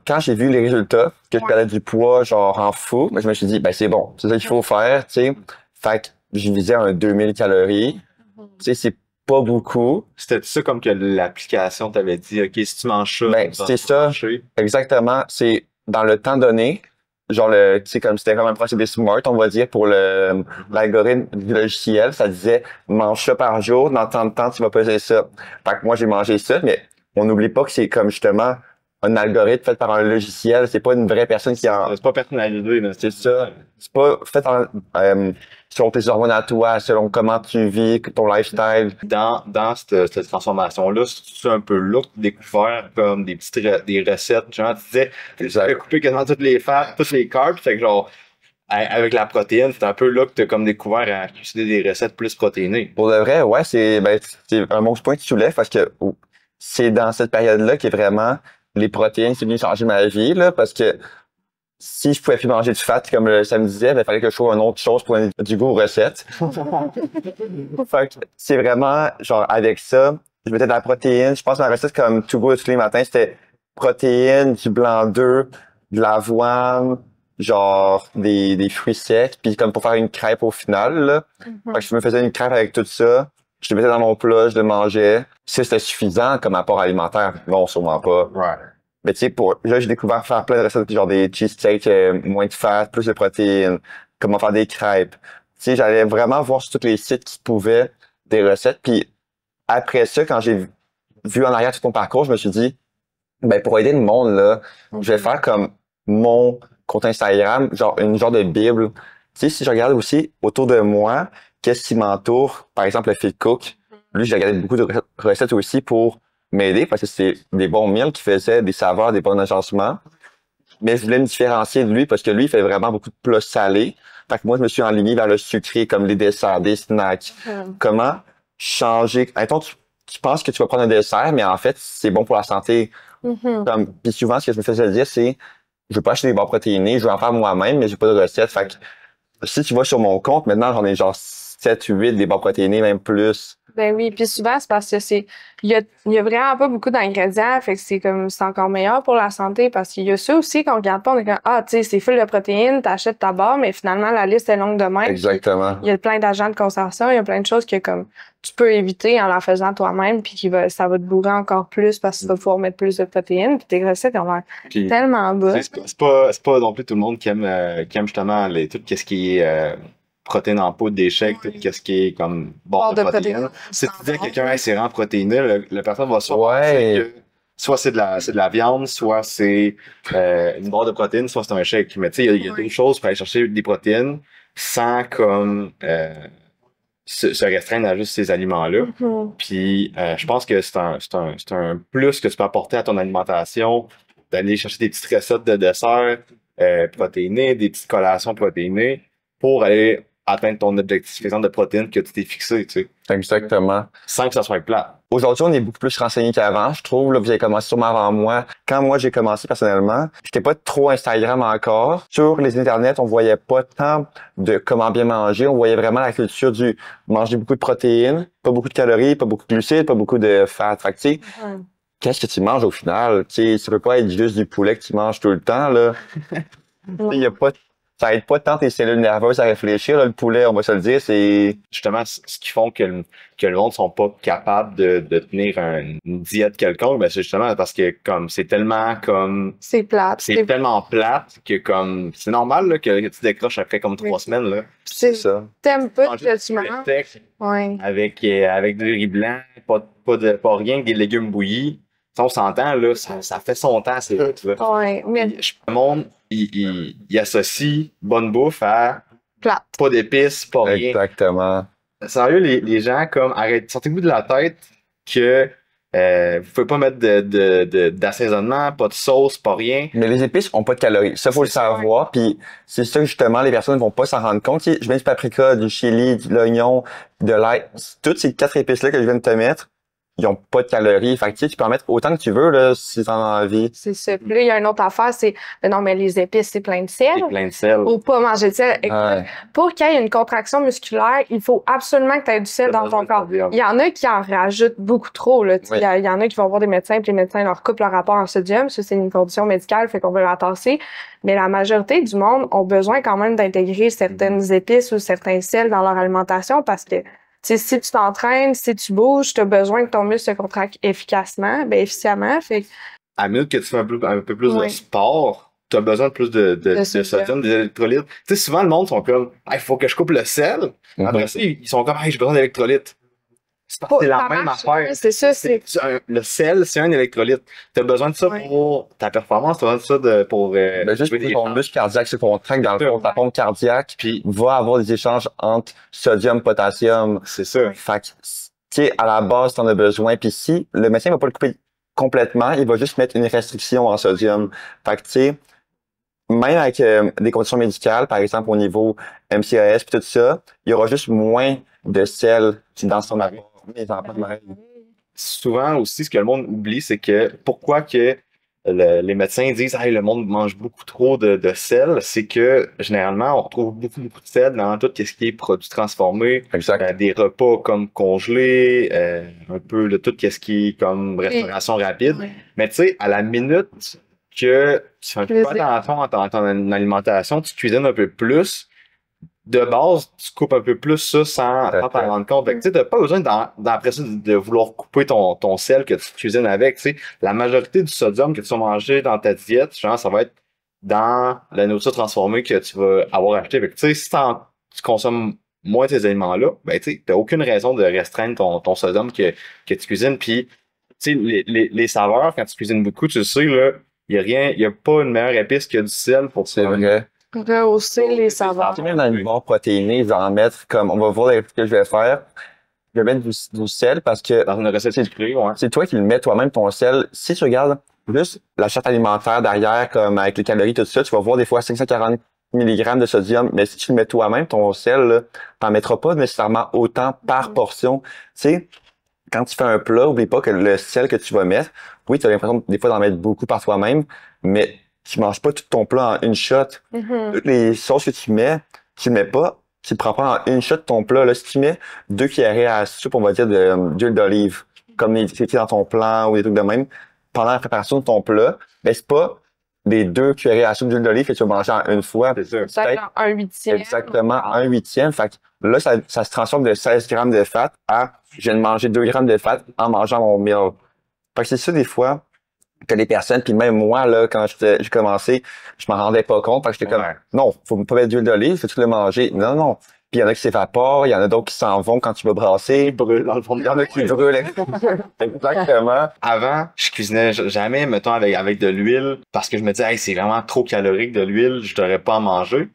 quand j'ai vu les résultats, que je perdais du poids, genre en fou, ben, je me suis dit, ben c'est bon, c'est ça qu'il faut faire, tu sais. Fait que je visais un 2000 calories. Tu sais, c'est pas beaucoup. C'était ça comme que l'application t'avait dit, OK, si tu manges ça, Ben, ça c'est va ça. marcher. Exactement. C'est dans le temps donné, genre tu sais, comme c'était comme un procédé smart, on va dire, pour l'algorithme du logiciel, ça disait, mange ça par jour, dans tant de temps, tu vas peser ça. Fait que moi, j'ai mangé ça, mais on n'oublie pas que c'est comme justement un algorithme fait par un logiciel, c'est pas une vraie personne qui en, C'est pas personnalisé, là. c'est ça. C'est pas fait selon tes hormones à toi, selon comment tu vis, ton lifestyle. Dans cette transformation-là, c'est un peu là que tu as découvert comme des petites des recettes. Genre, tu disais, tu as coupé quasiment toutes les fats, toutes les carbs, fait que genre, avec la protéine, c'est un peu là que tu as comme découvert à cuisiner des recettes plus protéinées. Pour de vrai, ouais, c'est un bon point que tu soulèves parce que c'est dans cette période-là que vraiment les protéines, c'est venu changer ma vie, là, parce que si je pouvais plus manger du fat, comme ça me disait, ben, il fallait que je trouve une autre chose pour donner du goût aux recettes. Fait que c'est vraiment, genre, avec ça, je mettais de la protéine. Je pense que ma recette, comme to go tous les matins, c'était protéines, du blanc d'œuf, de l'avoine, genre, des fruits secs, puis comme pour faire une crêpe au final, là. Fait que je me faisais une crêpe avec tout ça. Je le mettais dans mon plat, je le mangeais. Ça, c'était suffisant comme apport alimentaire. Non, sûrement pas. Ouais. Mais tu sais, là, j'ai découvert faire plein de recettes, genre des cheesesteaks, moins de fat, plus de protéines, comment faire des crêpes. Tu sais, j'allais vraiment voir sur tous les sites qui pouvaient des recettes. Puis après ça, quand j'ai vu en arrière tout ton parcours, je me suis dit, ben pour aider le monde, là, je vais faire comme mon compte Instagram, une genre de bible. Tu sais, si je regarde aussi autour de moi, qu'est-ce qui m'entoure, par exemple le Fit Cook, lui, j'ai regardé beaucoup de recettes aussi pour m'aider parce que c'est des bons meals qui faisaient des saveurs, des bons agencements. Mais je voulais me différencier de lui parce que lui, il fait vraiment beaucoup de plats salés. Fait que moi, je me suis enligné vers le sucré, comme les desserts, des snacks. Comment changer? Attends, tu penses que tu vas prendre un dessert, mais en fait, c'est bon pour la santé. Puis souvent, ce que je me faisais dire, c'est je veux pas acheter des barres protéinées, je veux en faire moi-même, mais j'ai pas de recette. Fait que si tu vas sur mon compte, maintenant, j'en ai genre 7, 8 des barres protéinées, même plus. Ben oui, puis souvent, c'est parce que il y a vraiment pas beaucoup d'ingrédients, fait que c'est encore meilleur pour la santé parce qu'il y a ça aussi qu'on regarde pas, on est comme, ah, tu sais, c'est full de protéines, t'achètes ta barre, mais finalement, la liste est longue de même. Exactement. Il y a plein d'agents de conservation, il y a plein de choses que, comme, tu peux éviter en la faisant toi-même, puis ça va te bourrer encore plus parce que tu vas pouvoir mettre plus de protéines, puis tes recettes, ont l'air Puis, tellement bonnes. c'est pas non plus tout le monde qui aime justement tout ce qui est protéines en poudre, des shakes, tout ce qui est comme barre de protéines. Si tu dis à quelqu'un, hey, c'est rend protéiné, la personne va soit penser que soit c'est de la viande, soit c'est une barre de protéines, soit c'est un shake. Mais tu sais, il y a d'autres choses pour aller chercher des protéines sans comme se restreindre à juste ces aliments-là. Puis je pense que c'est un plus que tu peux apporter à ton alimentation, d'aller chercher des petites recettes de dessert protéinées, des petites collations protéinées pour aller atteindre ton objectif, par exemple, de protéines que tu t'es fixé, tu sais. Exactement. Sans que ça soit plat. Aujourd'hui, on est beaucoup plus renseigné qu'avant, je trouve. Là, vous avez commencé sûrement avant moi. Quand moi, j'ai commencé personnellement, j'étais pas trop Instagram encore. Sur les internets, on voyait pas tant de comment bien manger. On voyait vraiment la culture du manger beaucoup de protéines, pas beaucoup de calories, pas beaucoup de glucides, pas beaucoup de fat. Fait que, tu sais, qu'est-ce que tu manges au final? Tu sais, ça peut pas être juste du poulet que tu manges tout le temps, là. Il y a pas, ça aide pas tant tes cellules nerveuses à réfléchir, là, le poulet, on va se le dire, c'est... Justement, ce qui font que le monde sont pas capables de tenir une diète quelconque, ben c'est justement parce que comme c'est tellement comme... C'est plate. C'est tellement plate que comme... C'est normal là, que tu décroches après comme 3 semaines, là. C'est ça. T'aimes pas ce que tu manges. Ouais. Avec du riz blanc, pas rien que des légumes bouillis. On s'entend, là, ça fait son temps, c'est tout, là. Ouais, mais... Le monde, il associe bonne bouffe à plate. Pas d'épices, pas rien. Exactement. Sérieux, les gens, comme, arrêtez, sortez-vous de la tête que vous pouvez pas mettre d'assaisonnement, pas de sauce, pas rien. Mais les épices ont pas de calories. Ça, faut le savoir. Puis c'est ça que justement, les personnes vont pas s'en rendre compte. Tu sais, je mets du paprika, du chili, de l'oignon, de l'ail. Toutes ces 4 épices-là que je viens de te mettre, ils ont pas de calories. Fait que tu peux en mettre autant que tu veux, là, si t'en as envie. C'est ça. Puis là, il y a une autre affaire, c'est, non, mais les épices, c'est plein de sel. C'est plein de sel. Ou pas manger de sel. Ouais. Pour qu'il y ait une contraction musculaire, il faut absolument que tu aies du sel dans ton corps. Il y en a qui en rajoutent beaucoup trop, là. Oui. Il y en a qui vont voir des médecins, puis les médecins leur coupent leur rapport en sodium. Ça, c'est une condition médicale, fait qu'on veut la tasser. Mais la majorité du monde ont besoin quand même d'intégrer certaines épices ou certains sels dans leur alimentation parce que si tu t'entraînes, si tu bouges, tu as besoin que ton muscle se contracte efficacement. Fait que... À la minute que tu fais un peu plus de sport, tu as besoin de plus de sodium, des électrolytes. Tu sais, souvent, le monde sont comme, il faut que je coupe le sel. Après ça, ils sont comme, j'ai besoin d'électrolytes. C'est la même affaire. C'est ça, le sel, c'est un électrolyte. Tu as besoin de ça pour ta performance, tu as besoin de ça pour... juste pour ton muscle cardiaque se contracte dans le fond, ta pompe cardiaque, puis va avoir des échanges entre sodium, potassium. C'est ça. Fait que, tu sais, à la base, t'en as besoin. Puis si le médecin va pas le couper complètement, il va juste mettre une restriction en sodium. Fait que, tu sais, même avec des conditions médicales, par exemple au niveau MCAS puis tout ça, il y aura juste moins de sel dans son apport. Souvent aussi, ce que le monde oublie, c'est que pourquoi que les médecins disent le monde mange beaucoup trop de sel, c'est que généralement, on retrouve beaucoup de sel dans tout ce qui est produits transformés, des repas comme congelés, un peu de tout ce qui est comme restauration rapide. Mais tu sais, à la minute que tu fais un peu attention à ton alimentation, tu cuisines un peu plus, de base, tu coupes un peu plus ça sans t'en rendre compte. Tu sais, t'as pas besoin d'après ça de vouloir couper ton sel que tu cuisines avec. Tu sais, la majorité du sodium que tu vas manger dans ta diète, genre, ça va être dans la nourriture transformée que tu vas avoir acheté. Tu sais, si tu consommes moins de ces aliments-là, ben tu sais, t'as aucune raison de restreindre ton sodium que tu cuisines. Puis, tu sais, les saveurs, quand tu cuisines beaucoup, tu le sais, là, il y a pas une meilleure épice que du sel pour ça. C'est vrai. Rehausser les saveurs. Même dans une barre protéinée, je vais en mettre comme, on va voir ce que je vais faire. Je vais mettre du sel parce que dans une recette sucrée, c'est toi qui le mets toi-même ton sel. Si tu regardes juste la charte alimentaire derrière, comme avec les calories, tout ça, tu vas voir des fois 540 mg de sodium. Mais si tu le mets toi-même, ton sel, t'en mettras pas nécessairement autant par portion. Tu sais, quand tu fais un plat, oublie pas que le sel que tu vas mettre, oui, tu as l'impression des fois d'en mettre beaucoup par toi-même, mais tu manges pas tout ton plat en une shot. Toutes les sauces que tu mets pas tu prends pas en une shot ton plat. Là, si tu mets 2 cuillerées à soupe, on va dire, d'huile d'olive, comme c'était dans ton plan ou des trucs de même, pendant la préparation de ton plat, ben c'est pas les 2 cuillerées à soupe d'huile d'olive que tu vas manger en une fois. C'est sûr. Ça Peut-être fait un huitième. exactement un huitième. Fait que là, ça se transforme de 16 grammes de fat à je viens de manger 2 grammes de fat en mangeant mon meal. Fait que c'est ça, des fois, que les personnes, puis même moi, là, quand j'ai commencé, je m'en rendais pas compte. Fait que j'étais comme, non, faut pas mettre d'huile d'olive, faut-tu le manger? Non, non. Puis il y en a qui s'évaporent, il y en a d'autres qui s'en vont quand tu vas brasser. Brûle dans le fond. Il y en a qui brûlent. Exactement. Avant, je cuisinais jamais, mettons, avec de l'huile, parce que je me disais, hey, c'est vraiment trop calorique de l'huile, je devrais pas en manger.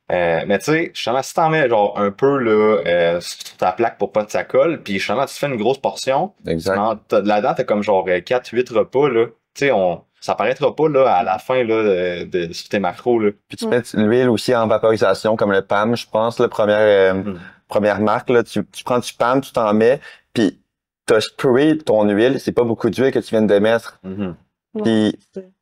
Mais tu sais, justement, si t'en mets genre un peu là, sur ta plaque pour pas que ça colle, puis justement, tu te fais une grosse portion, Exact. là-dedans, t'as comme genre 4-8 repas, là. Tu sais, ça paraîtra pas là à la fin là, sur tes macros, là. Puis tu mets l'huile aussi en vaporisation, comme le PAM, je pense, la première marque, là. Tu prends du PAM, tu t'en mets, puis t'as sprayé ton huile, c'est pas beaucoup d'huile que tu viens de mettre. Puis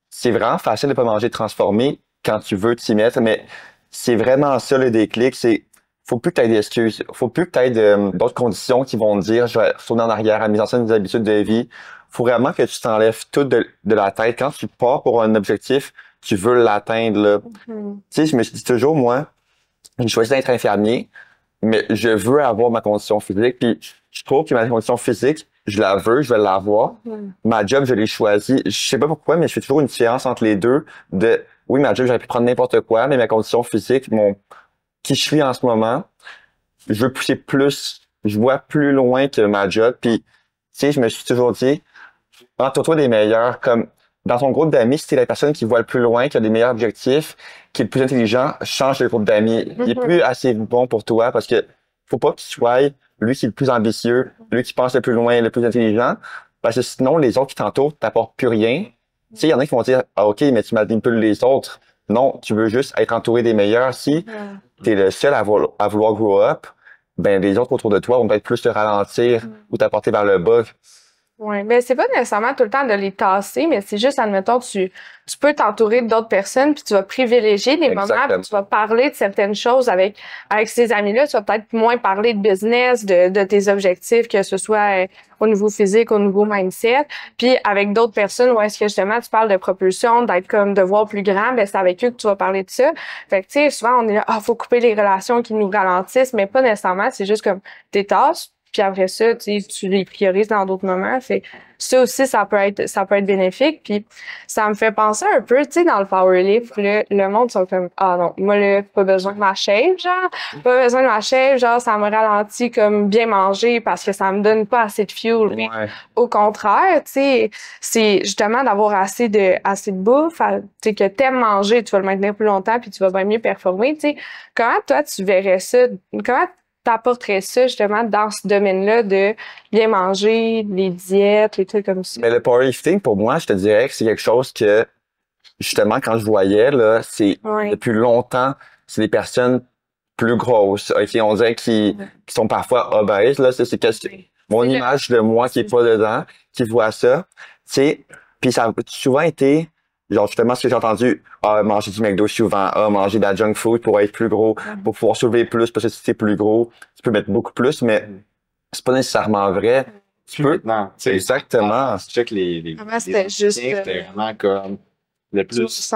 c'est vraiment facile de pas manger transformé quand tu veux t'y mettre, mais c'est vraiment ça le déclic, c'est faut plus que tu aies d'excuses, faut plus que tu aies d'autres conditions qui vont te dire je vais retourner en arrière à mes anciennes habitudes de vie. Faut vraiment que tu t'enlèves tout de la tête. Quand tu pars pour un objectif, tu veux l'atteindre, là. Tu sais, je me suis dit toujours, moi, j'ai choisi d'être infirmier, mais je veux avoir ma condition physique, puis je trouve que ma condition physique, je la veux, je vais l'avoir. Ma job, je l'ai choisie. Je sais pas pourquoi, mais je fais toujours une différence entre les deux oui, ma job, j'aurais pu prendre n'importe quoi, mais ma condition physique, qui je suis en ce moment, je veux pousser plus, je vois plus loin que ma job, puis, tu sais, je me suis toujours dit, entoure-toi des meilleurs, comme, dans ton groupe d'amis, si t'es la personne qui voit le plus loin, qui a des meilleurs objectifs, qui est le plus intelligent, change de groupe d'amis. Il est plus assez bon pour toi, parce que faut pas que tu sois lui qui est le plus ambitieux, lui qui pense le plus loin, le plus intelligent, parce que sinon, les autres qui t'entourent t'apportent plus rien. Tu sais, il y en a qui vont dire, ah, OK, mais tu manipules les autres. Non, tu veux juste être entouré des meilleurs. Si t'es le seul à vouloir grow up, ben, les autres autour de toi vont peut-être plus te ralentir ou t'apporter vers le bas. Oui, mais c'est pas nécessairement tout le temps de les tasser, mais c'est juste, admettons, tu peux t'entourer d'autres personnes, puis tu vas privilégier des moments, puis tu vas parler de certaines choses avec ces amis-là. Tu vas peut-être moins parler de business, de tes objectifs, que ce soit au niveau physique, au niveau mindset. Puis avec d'autres personnes, où est-ce que justement tu parles de propulsion, d'être comme de voir plus grand, ben c'est avec eux que tu vas parler de ça. Fait que tu sais, souvent on est là, faut couper les relations qui nous ralentissent, mais pas nécessairement, c'est juste comme tes tâches. Puis après ça, tu les priorises dans d'autres moments. Fait ça aussi, ça peut être bénéfique. Puis ça me fait penser un peu, tu sais, dans le powerlift, le monde sont comme, ah non, moi là, pas besoin de ma shape, genre. Pas besoin de ma shape, genre, ça me ralentit comme bien manger parce que ça me donne pas assez de fuel. Ouais. Au contraire, tu sais, c'est justement d'avoir assez de bouffe, tu sais, que t'aimes manger, tu vas le maintenir plus longtemps puis tu vas bien mieux performer, tu sais. Comment toi, tu verrais ça? Comment t'apporterais ça justement dans ce domaine-là de bien manger, les diètes, les trucs comme ça? Mais le powerlifting, pour moi, je te dirais que c'est quelque chose que, justement, quand je voyais, là, c'est depuis longtemps, c'est des personnes plus grosses, okay? On dirait qui sont parfois obèses, là. C'est mon image de moi qui est pas dedans, qui voit ça. Tu sais, puis ça a souvent été, genre, justement, ce que j'ai entendu, manger du McDo souvent, manger de la junk food pour être plus gros, pour pouvoir soulever plus, parce que si t'es plus gros, tu peux mettre beaucoup plus, mais c'est pas nécessairement vrai. Tu peux. Maintenant, Exactement. Tu check les c'était juste. c'était vraiment comme le plus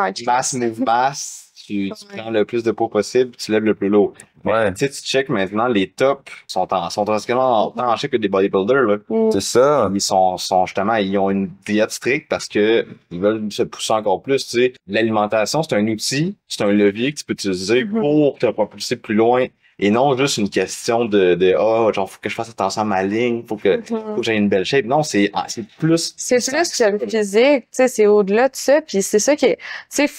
masse tu prends le plus de poids possible, tu lèves le plus lourd. Ouais. Tu check maintenant, les tops sont en temps que des bodybuilders, là. C'est ça. Ils sont justement, ils ont une diète stricte parce que ils veulent se pousser encore plus, tu sais. L'alimentation, c'est un outil, c'est un levier que tu peux utiliser pour te propulser plus loin. Et non juste une question genre, faut que je fasse attention à ma ligne, faut que j'aie une belle shape. Non, c'est plus. C'est plus que le physique, tu sais, c'est au-delà de ça. Puis c'est ça qui est, tu sais,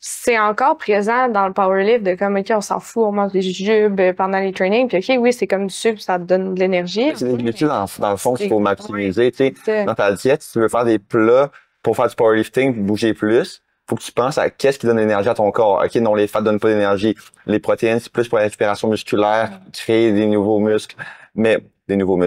c'est encore présent dans le powerlift de comme, OK, on s'en fout, on mange des jujubes pendant les trainings. Puis OK, oui, c'est comme du sucre, ça te donne de l'énergie. C'est des habitudes, dans le fond, qu'il faut maximiser, tu sais. Dans ta diète, si tu veux faire des plats pour faire du powerlifting, bouger plus, faut que tu penses à qu'est-ce qui donne l'énergie à ton corps. OK, non, les fats donnent pas d'énergie. Les protéines, c'est plus pour la récupération musculaire, créer des nouveaux muscles. Mais, des nouveaux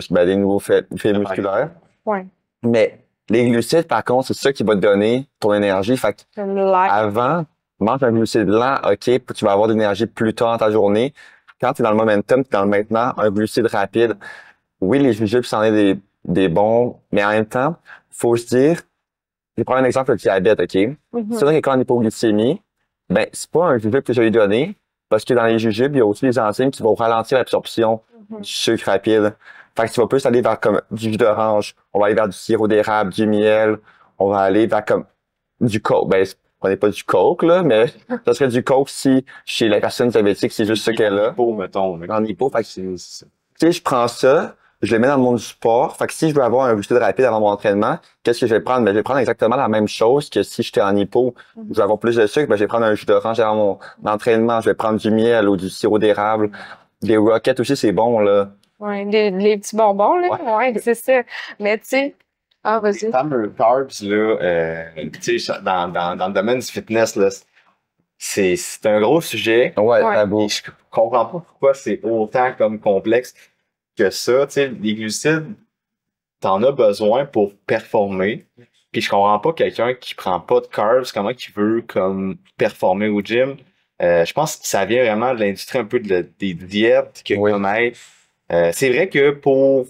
faits musculaires. Ouais. Mais, les glucides, par contre, c'est ça qui va te donner ton énergie. Fait que, avant, mange un glucide lent, OK, tu vas avoir de l'énergie plus tard dans ta journée. quand tu es dans le momentum, tu es dans le maintenant, un glucide rapide, oui, les jujubes, c'en est des bons, mais en même temps, faut se dire, je vais prendre un exemple, le diabète, OK? C'est vrai que quand on est hypoglycémie, ben, c'est pas un jujube que je vais lui donner, parce que dans les jujubes, il y a aussi des enzymes qui vont ralentir l'absorption du sucre rapide. Fait que tu vas plus aller vers comme du jus d'orange, on va aller vers du sirop d'érable, du miel, on va aller vers comme du coke. Ben, prenez pas du coke, là, mais ça serait du coke si chez la personne diabétique, c'est juste ce qu'elle a. Hypo, mettons. En hypo, fait que tu sais, je prends ça, je le mets dans le monde du sport. Fait que si je veux avoir un glucide rapide avant mon entraînement, qu'est-ce que je vais prendre? Ben, je vais prendre exactement la même chose que si j'étais en hypo, je vais avoir plus de sucre, ben, je vais prendre un jus d'orange avant mon entraînement, je vais prendre du miel ou du sirop d'érable. Des rockets aussi, c'est bon, là. Ouais, les petits bonbons, là. Ouais, c'est ça. Mais tu sais, vas-y. Les fameux carbs, là, tu sais, dans le domaine du fitness, là, c'est un gros sujet. Ouais, Ouais. tabou. Je comprends pas pourquoi c'est autant comme complexe que ça. Tu sais, les glucides, t'en as besoin pour performer. Puis je comprends pas quelqu'un qui prend pas de carbs, comment qui veut comme performer au gym. Je pense que ça vient vraiment de l'industrie un peu des diètes que Oui. comme être. C'est vrai que pour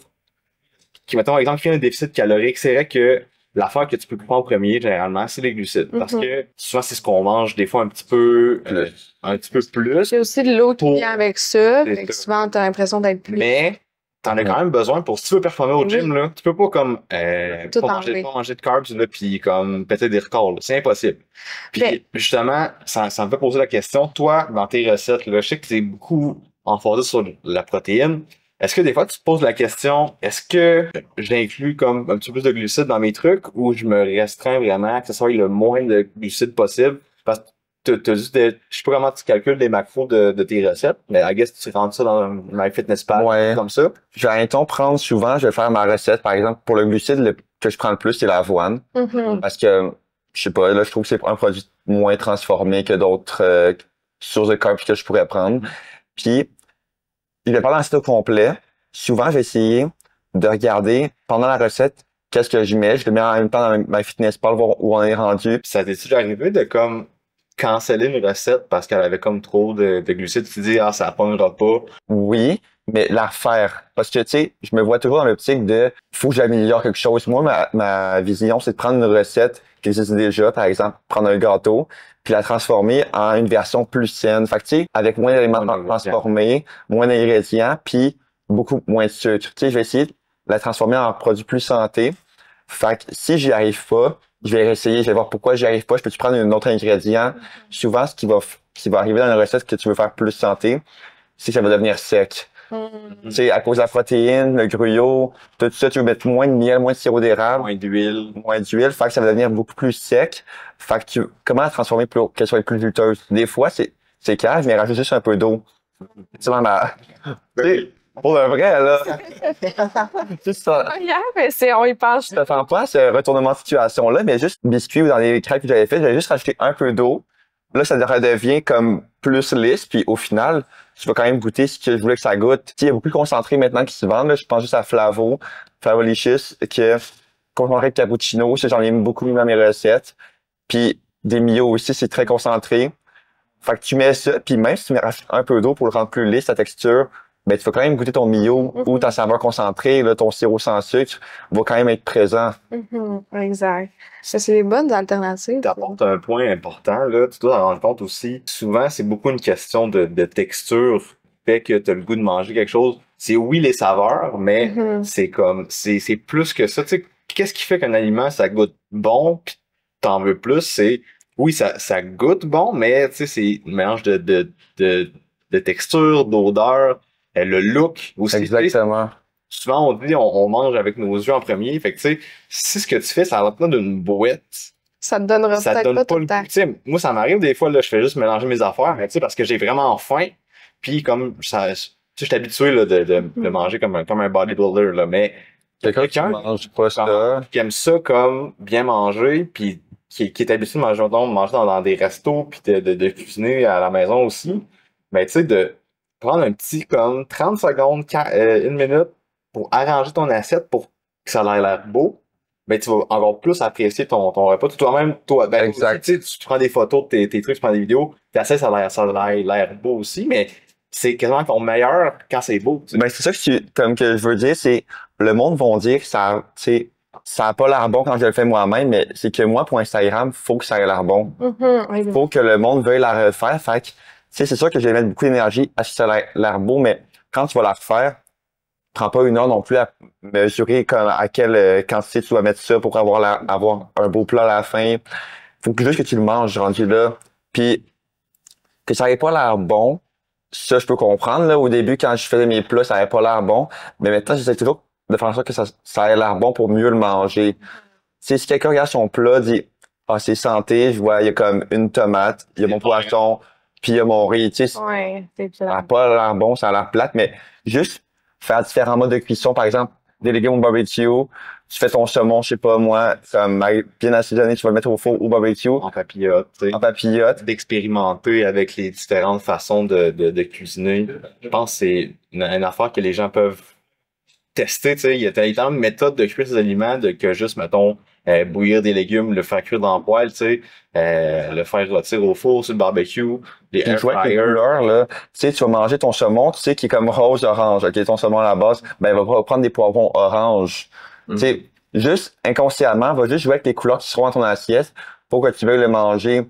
qui mettons exemple qui a un déficit calorique, c'est vrai que l'affaire que tu peux prendre en premier généralement, c'est les glucides. Parce que souvent c'est ce qu'on mange des fois un petit peu plus. Il y a aussi de l'eau qui Pour- vient avec ça. C'est Fait que ça. souvent, t'as l'impression d'être plus. Mais t'en as quand même besoin pour si tu veux performer au gym, là, tu peux pas comme Tout pas enlever. manger de carbs là, puis comme péter des records. Là. C'est impossible. Puis Mais- justement, ça me fait poser la question, toi, dans tes recettes, là, je sais que t'es beaucoup emphasé sur la protéine. Est-ce que des fois tu te poses la question, est-ce que j'inclus comme un petit peu plus de glucides dans mes trucs ou je me restreins vraiment que ce soit le moins de glucides possible? Parce que t'as dit, je sais pas comment tu calcules les macros de tes recettes, mais I guess tu rentres ça dans MyFitnessPal Ouais. comme ça. Je vais, mettons, prendre souvent, je vais faire ma recette, par exemple, pour le glucide, que je prends le plus, c'est l'avoine. Mhm. Parce que, je sais pas, là, je trouve que c'est un produit moins transformé que d'autres sources de carbs que je pourrais prendre. Puis, je vais pas lancer au complet. Souvent, je vais essayer de regarder pendant la recette qu'est-ce que je mets. Je le mets en même temps dans MyFitnessPal, voir où on est rendu. Puis ça t'est déjà arrivé de comme canceller une recette parce qu'elle avait comme trop de glucides, tu te dis, ah, ça pognera pas. Oui, mais la faire. Parce que, tu sais, je me vois toujours dans l'optique de faut que j'améliore quelque chose. Moi, ma vision, c'est de prendre une recette qui existe déjà, par exemple, prendre un gâteau, puis la transformer en une version plus saine. Fait que, tu sais, avec moins d'éléments Moins d'ingrédients. transformés, moins d'ingrédients, puis beaucoup moins de sucre. Tu sais, je vais essayer de la transformer en produit plus santé. Fait que si j'y arrive pas, je vais réessayer, je vais voir pourquoi j'y arrive pas. Je peux-tu prendre un autre ingrédient? Souvent, ce qui va arriver dans une recette que tu veux faire plus santé, c'est que ça va devenir sec. Mhm. Tu sais, à cause de la protéine, le gruyot, tout ça, tu veux mettre moins de miel, moins de sirop d'érable, Moins d'huile. moins d'huile, fait que ça va devenir beaucoup plus sec. Fait que comment la transformer pour qu'elle soit plus juteuse? Des fois, c'est calme, mais rajoute juste un peu d'eau. C'est dans tu sais, pour le vrai, là. C'est ça. Yeah, mais on y pense. Je t'attends pas à ce retournement de situation-là, mais juste biscuit ou dans les crêpes que j'avais fait, j'avais juste rajouté un peu d'eau. Là, ça devient comme plus lisse, puis au final, tu vas quand même goûter ce que je voulais que ça goûte. Tu sais, il y a beaucoup de concentrés maintenant qui se vendent, là. Je pense juste à Flavolicious, concentré de cappuccino, ça, j'en ai beaucoup mis dans mes recettes. Puis des Mio aussi, c'est très concentré. Fait que tu mets ça, puis même si tu mets un peu d'eau pour le rendre plus lisse, la texture, ben tu vas quand même goûter ton Mio ou ta saveur concentrée, là, ton sirop sans sucre va quand même être présent. Mhm. Exact. Ça, c'est des bonnes alternatives. Tu apportes un point important, là. Tu dois t'en rendre compte aussi. Souvent, c'est beaucoup une question de texture. Fait que tu as le goût de manger quelque chose. C'est oui les saveurs, mais Mhm. c'est comme, c'est plus que ça. Tu sais, qu'est-ce qui fait qu'un aliment, ça goûte bon, pis t'en veux plus? C'est, oui, ça goûte bon, mais tu sais, c'est un mélange de texture, d'odeur, le look aussi. Exactement. Souvent, on dit, on mange avec nos yeux en premier. Fait que, tu sais, si ce que tu fais, ça rentre pas d'une boîte, Ça te donnera ça te peut-être donne pas pas tout le le temps. goût. Tu sais, moi, ça m'arrive des fois, là, je fais juste mélanger mes affaires, mais tu sais, parce que j'ai vraiment faim. Puis, comme, ça, tu sais, je suis habitué, là, de manger comme un bodybuilder, là, mais Quelqu'un qui mange pas ça. qui aime ça comme bien manger, puis qui est habitué de manger, dans des restos, puis de cuisiner à la maison aussi, mais tu sais, de prendre un petit comme 30 secondes, une minute pour arranger ton assiette pour que ça ait l'air beau, ben tu vas encore plus apprécier ton repas. Toi-même, ben, Exact. tu sais, tu prends des photos de tes trucs, tu prends des vidéos, tu essaies, ça a l'air beau aussi, mais c'est quasiment encore meilleur quand c'est beau. Tu sais. Ben, c'est ça comme que je veux dire, c'est, le monde vont dire que ça, tu sais, ça a pas l'air bon quand je le fais moi-même, mais c'est que moi, pour Instagram, faut que ça ait l'air bon. Oui. Faut que le monde veuille la refaire. Fait que, tu sais, c'est sûr que je vais mettre beaucoup d'énergie à ce que ça ait l'air beau, mais quand tu vas la refaire, prends pas une heure non plus à mesurer à quelle quantité tu dois mettre ça pour avoir un beau plat à la fin. Faut que juste que tu le manges rendu là. Puis que ça ait pas l'air bon, ça je peux comprendre. Là, au début, quand je faisais mes plats, ça avait pas l'air bon. Mais maintenant, j'essaie toujours de faire en sorte que ça ait l'air bon pour mieux le manger. Tu sais, si quelqu'un regarde son plat, dit ah, c'est santé, je vois, il y a comme une tomate, il y a mon poisson, puis il y a mon riz. Tu sais, Ouais, c'est ça ça. a pas l'air bon, ça a l'air plate, mais juste faire différents modes de cuisson. Par exemple, des légumes au barbecue, tu fais ton saumon, je sais pas moi, comme bien assaisonné, tu vas le mettre au four ou au barbecue, En papillote, tu sais. en papillote. D'expérimenter avec les différentes façons de cuisiner. Je pense que c'est une affaire que les gens peuvent tester, tu sais. Il y a tellement de méthodes de cuire ces aliments que juste, mettons, bouillir des légumes, le faire cuire dans le poêle, tu sais, le faire rôtir au four sur le barbecue, les Puis air jouer avec les fryers. couleurs, là. Tu sais, tu vas manger ton saumon, tu sais, qui est comme rose-orange. OK, ton saumon à la base, ben, va prendre des poivrons orange. Tu sais, juste inconsciemment, va juste jouer avec les couleurs qui seront dans ton assiette pour que tu veuilles le manger.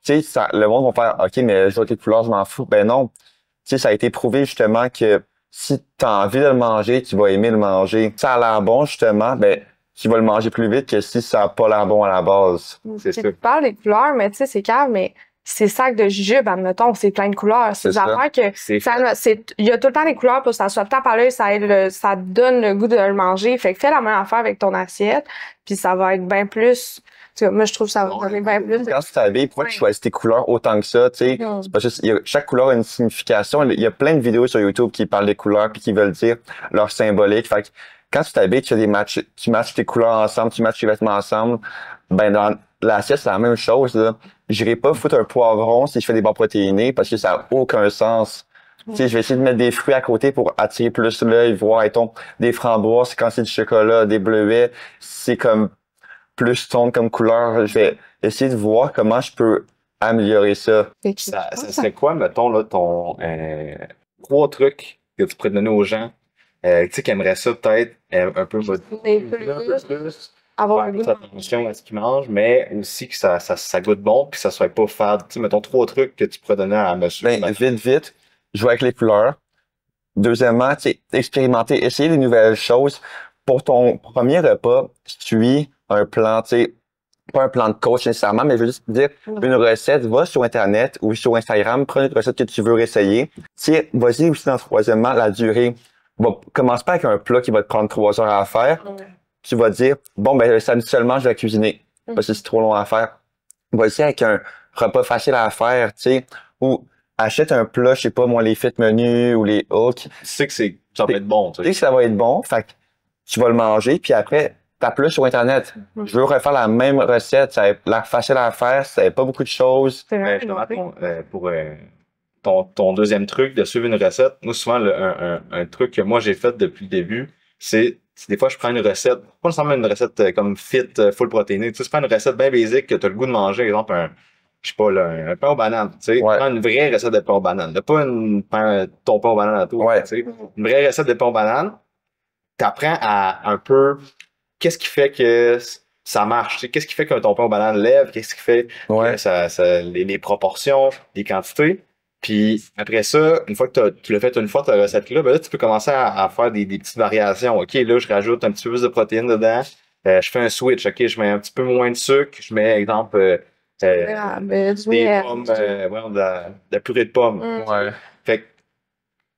Tu sais, le monde va faire, OK, mais je joue avec les couleurs, je m'en fous. Ben non. Tu sais, ça a été prouvé, justement, que si tu as envie de le manger, tu vas aimer le manger. Si ça a l'air bon, justement, ben, tu vas le manger plus vite que si ça n'a pas l'air bon à la base. C'est Tu ça. parles des couleurs, mais tu sais, c'est calme, mais ces sacs de jujubes, admettons, c'est plein de couleurs. C'est des C'est ça. affaires que il y a tout le temps des couleurs pour que ça soit tape à l'œil, ça te donne le goût de le manger. Fait que fais la même affaire avec ton assiette, puis ça va être bien plus. Tu sais, moi, je trouve que ça va donner bien plus. Quand tu t'habilles, pourquoi tu choisis tes couleurs autant que ça, tu sais? C'est pas juste, chaque couleur a une signification. Il y a plein de vidéos sur YouTube qui parlent des couleurs puis qui veulent dire leur symbolique. Fait que quand tu t'habilles, tu fais tu matches tes couleurs ensemble, tu matches tes vêtements ensemble. Ben, dans l'assiette, c'est la même chose, là. J'irai pas foutre un poivron si je fais des barres protéinées parce que ça a aucun sens. Tu sais, je vais essayer de mettre des fruits à côté pour attirer plus l'œil, voir, mettons, des framboises, quand c'est du chocolat, des bleuets, c'est comme plus sombre comme couleur. Je vais essayer de voir comment je peux améliorer ça. Fait que- Ça serait quoi, mettons, là, ton 3 trucs que tu pourrais donner aux gens, tu sais, qui aimeraient ça peut-être un peu Des modifier, un peu plus, avoir un faire goût plus attention à ce qu'ils mangent, mais aussi que ça goûte bon puis que ça soit pas fade. Tu sais, mettons 3 trucs que tu pourrais donner à monsieur. Ben, vite, jouer avec les couleurs. Deuxièmement, tu sais, expérimenter, essayer des nouvelles choses. Pour ton premier repas, suis un plan, tu sais, pas un plan de coach nécessairement, mais je veux juste dire une recette, va sur Internet ou sur Instagram, prends une recette que tu veux réessayer. Tu sais, vas-y aussi dans troisièmement, la durée. Commence pas avec un plat qui va te prendre 3 heures à faire. Tu vas dire, bon, ben, le samedi seulement, je vais cuisiner. Parce que c'est trop long à faire. Vas-y avec un repas facile à faire, tu sais, ou achète un plat, je sais pas, moi, les fit menus ou les hooks. Tu sais que ça va être bon, tu Tu sais sais. que ça va être bon, fait que tu vas le manger, puis après, tape-le sur Internet. Je veux refaire la même recette, ça a l'air facile à faire, ça n'a pas beaucoup de choses. C'est vrai, Justement, pour ton deuxième truc de suivre une recette, moi, souvent, un truc que moi, j'ai fait depuis le début, c'est des fois, je prends une recette, pas nécessairement une recette comme fit, full protéinée, tu sais, c'est pas une recette bien basique que tu as le goût de manger, par exemple, je sais pas, là, un pain aux bananes, tu sais, Ouais. prends une vraie recette de pain aux bananes, là, pas ton pain aux bananes à toi, Ouais. tu sais, une vraie recette de pain aux bananes, t'apprends à un peu qu'est-ce qui fait que ça marche, tu sais, qu'est-ce qui fait que ton pain aux bananes lève, qu'est-ce qui fait Ouais. que les proportions, les quantités. Puis après ça, une fois que tu l'as fait une fois, ta recette-là, ben là, tu peux commencer à faire des petites variations. OK, là, je rajoute un petit peu plus de protéines dedans. Je fais un switch. OK, je mets un petit peu moins de sucre. Je mets, exemple, du des miel. pommes, de la purée de pommes. Ouais. Fait que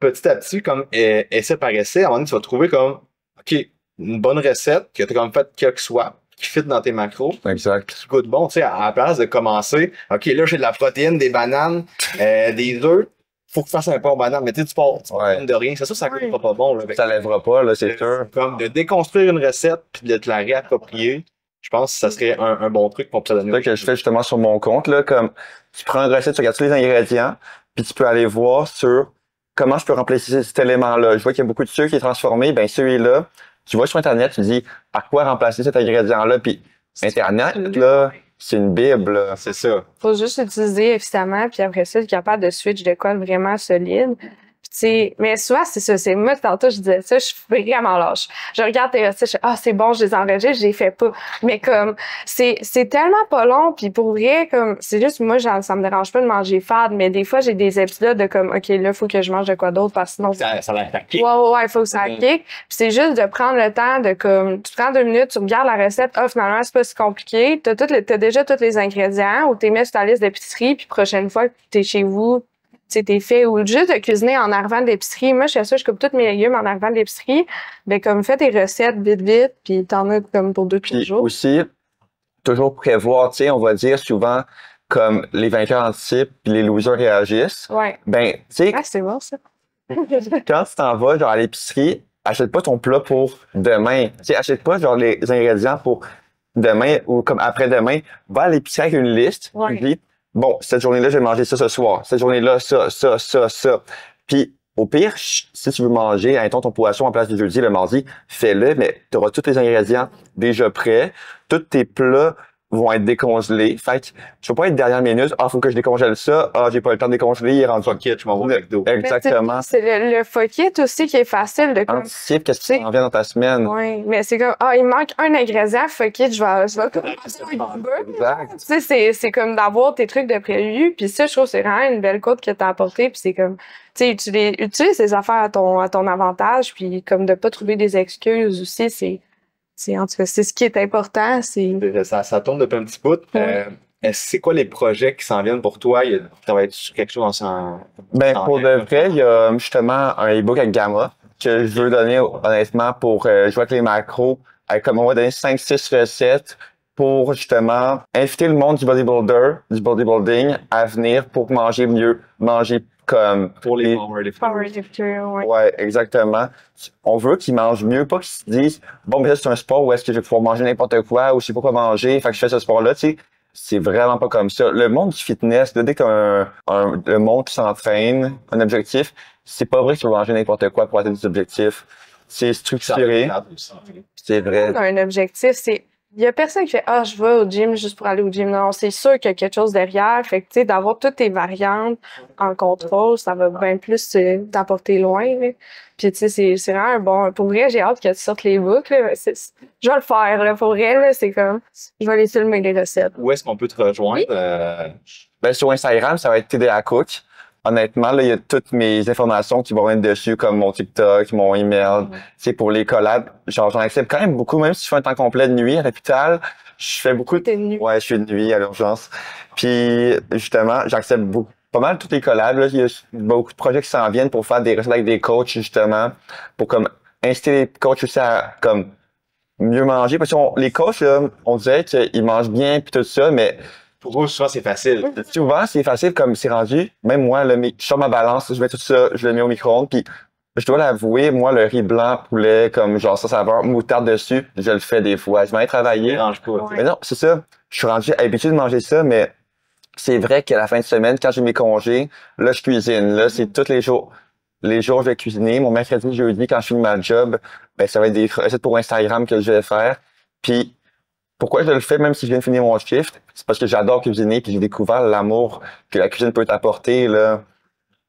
petit à petit, comme essai par essai, à un moment donné, tu vas trouver comme, OK, une bonne recette que tu as comme fait quelque soit, qui fit dans tes macros, Exact. qui goûte bon, tu sais, à la place de commencer, OK, là, j'ai de la protéine, des bananes, des œufs, faut que tu fasses un pain aux bananes, mais tu sais, tu pars de rien, c'est sûr, ça goûte pas bon, là. Ça lèvera pas, là, c'est sûr. Comme de déconstruire une recette puis de te la réapproprier, je pense que ça serait un bon truc pour te donner. C'est ça que je fais justement sur mon compte, là, comme tu prends une recette, tu regardes tous les ingrédients, puis tu peux aller voir sur comment je peux remplacer cet élément-là. Je vois qu'il y a beaucoup de sucre qui est transformé, ben celui-là, tu vas sur Internet, tu dis à quoi remplacer cet ingrédient-là, puis Internet, là, c'est une bible, là. C'est ça. Faut juste l'utiliser efficacement, puis après ça, être capable de switch de quoi de vraiment solide. Puis tu sais, mais souvent, c'est ça. C'est moi, tantôt, je disais ça, je suis vraiment lâche. Je regarde tes recettes, je fais, c'est bon, je les enregistre, je les fais pas. Mais comme, c'est tellement pas long, puis pour vrai, comme, c'est juste, moi, ça me dérange pas de manger fade, mais des fois, j'ai des épisodes de comme, OK, là, faut que je mange de quoi d'autre, parce que sinon. Ça va être kick. Ouais, faut que ça kick. Puis c'est juste de prendre le temps de comme, tu prends 2 minutes, tu regardes la recette, finalement, c'est pas si compliqué. T'as déjà tous les ingrédients, ou t'es mis sur ta liste d'épicerie, puis prochaine fois que t'es chez vous, t'es fait, ou juste de cuisiner en arrivant de l'épicerie. Moi, je fais ça, je coupe tous mes légumes en arrivant de l'épicerie. Ben, comme, fais tes recettes vite, puis t'en as comme pour 2-3 jours. Aussi, toujours prévoir, tu sais, on va dire souvent, comme les vainqueurs anticipent puis les losers réagissent. Ouais. Ben, tu sais, C'est bon, ça. quand tu t'en vas, genre, à l'épicerie, achète pas ton plat pour demain. Tu sais, achète pas, genre, les ingrédients pour demain ou comme après-demain. Va à l'épicerie avec une liste. Ouais. Puis, bon, cette journée-là, je vais manger ça ce soir. Cette journée-là, ça. Puis, au pire, si tu veux manger, ton poisson en place du jeudi, le mardi, fais-le, mais tu auras tous les ingrédients déjà prêts. Tous tes plats vont être décongelés. Fait que tu vas pas être dernière minute. Faut que je décongèle ça. J'ai pas le temps de décongeler. Il est rendu. Fuck it, je m'envoie avec d'eau. Exactement. C'est le fuck it aussi qui est facile de comme. Anticipe qu'est-ce qui s'en vient dans ta semaine. Oui, mais c'est comme, il me manque un ingrédient, fuck it, je vais commencer avec du beurre. Exact. Tu sais, c'est comme d'avoir tes trucs de prévu, puis ça, je trouve que c'est vraiment une belle côte que t'as apportée, puis c'est comme, tu sais, utilise ces affaires à ton avantage, puis comme de pas trouver des excuses aussi, en tout cas, c'est ce qui est important, c'est. Ça tourne depuis un petit bout. C'est quoi les projets qui s'en viennent pour toi? Tu travailles sur quelque chose Ben, pour de vrai, il y a justement un e-book avec Gamma que je veux donner honnêtement pour jouer avec les macros. Comme on va donner 5-6 recettes pour justement inviter le monde du bodybuilding à venir pour manger mieux, manger comme pour les powerlifters. Ouais, exactement. On veut qu'ils mangent mieux, pas qu'ils se disent bon, mais ça c'est un sport où est-ce que je vais pouvoir manger n'importe quoi ou je sais pas quoi manger, fait que je fais ce sport-là, tu sais. C'est vraiment pas comme ça. Le monde du fitness, dès que le monde qui s'entraîne, un objectif, c'est pas vrai que tu vas manger n'importe quoi pour atteindre des objectifs. C'est structuré. C'est vrai. Un objectif, il y a personne qui fait, je vais au gym juste pour aller au gym. Non, c'est sûr qu'il y a quelque chose derrière. Fait que, tu sais, d'avoir toutes tes variantes en contrôle, ça va bien plus t'apporter loin, là. Puis, tu sais, c'est vraiment un bon. Pour vrai, j'ai hâte que tu sortes les boucles, là. Je vais le faire, là. Pour vrai, là, c'est comme, je vais aller filmer les recettes. Où est-ce qu'on peut te rejoindre? Ben, sur Instagram, ça va être TDA Cook. Honnêtement, là, il y a toutes mes informations qui vont être dessus, comme mon TikTok, mon email. C'est pour les collabs. Genre, j'en accepte quand même beaucoup, même si je fais un temps complet de nuit à l'hôpital. Je fais beaucoup T'es de nuit. Ouais, je suis de nuit à l'urgence. Puis, justement, j'accepte pas mal toutes les collabs, là. Il y a beaucoup de projets qui s'en viennent pour faire des recettes avec des coachs, justement, pour comme inciter les coachs aussi à comme mieux manger. Parce que les coachs, là, on dirait qu'ils mangent bien puis tout ça, mais pour eux, souvent, c'est facile. Souvent, c'est facile comme c'est rendu. Même moi, je sors ma balance, je mets tout ça, je le mets au micro-ondes, puis je dois l'avouer, moi, le riz blanc, poulet, comme genre ça, saveur, moutarde dessus, je le fais des fois. Je m'en ai travaillé. Mais non, c'est ça. Je suis rendu habitué de manger ça, mais c'est vrai qu'à la fin de semaine, quand j'ai mes congés, là, je cuisine. Là, c'est tous les jours. Les jours, je vais cuisiner. Mon mercredi, jeudi, quand je finis ma job, ben, ça va être des recettes pour Instagram que je vais faire. Puis, pourquoi je le fais même si je viens de finir mon shift? C'est parce que j'adore cuisiner puis j'ai découvert l'amour que la cuisine peut t'apporter, là.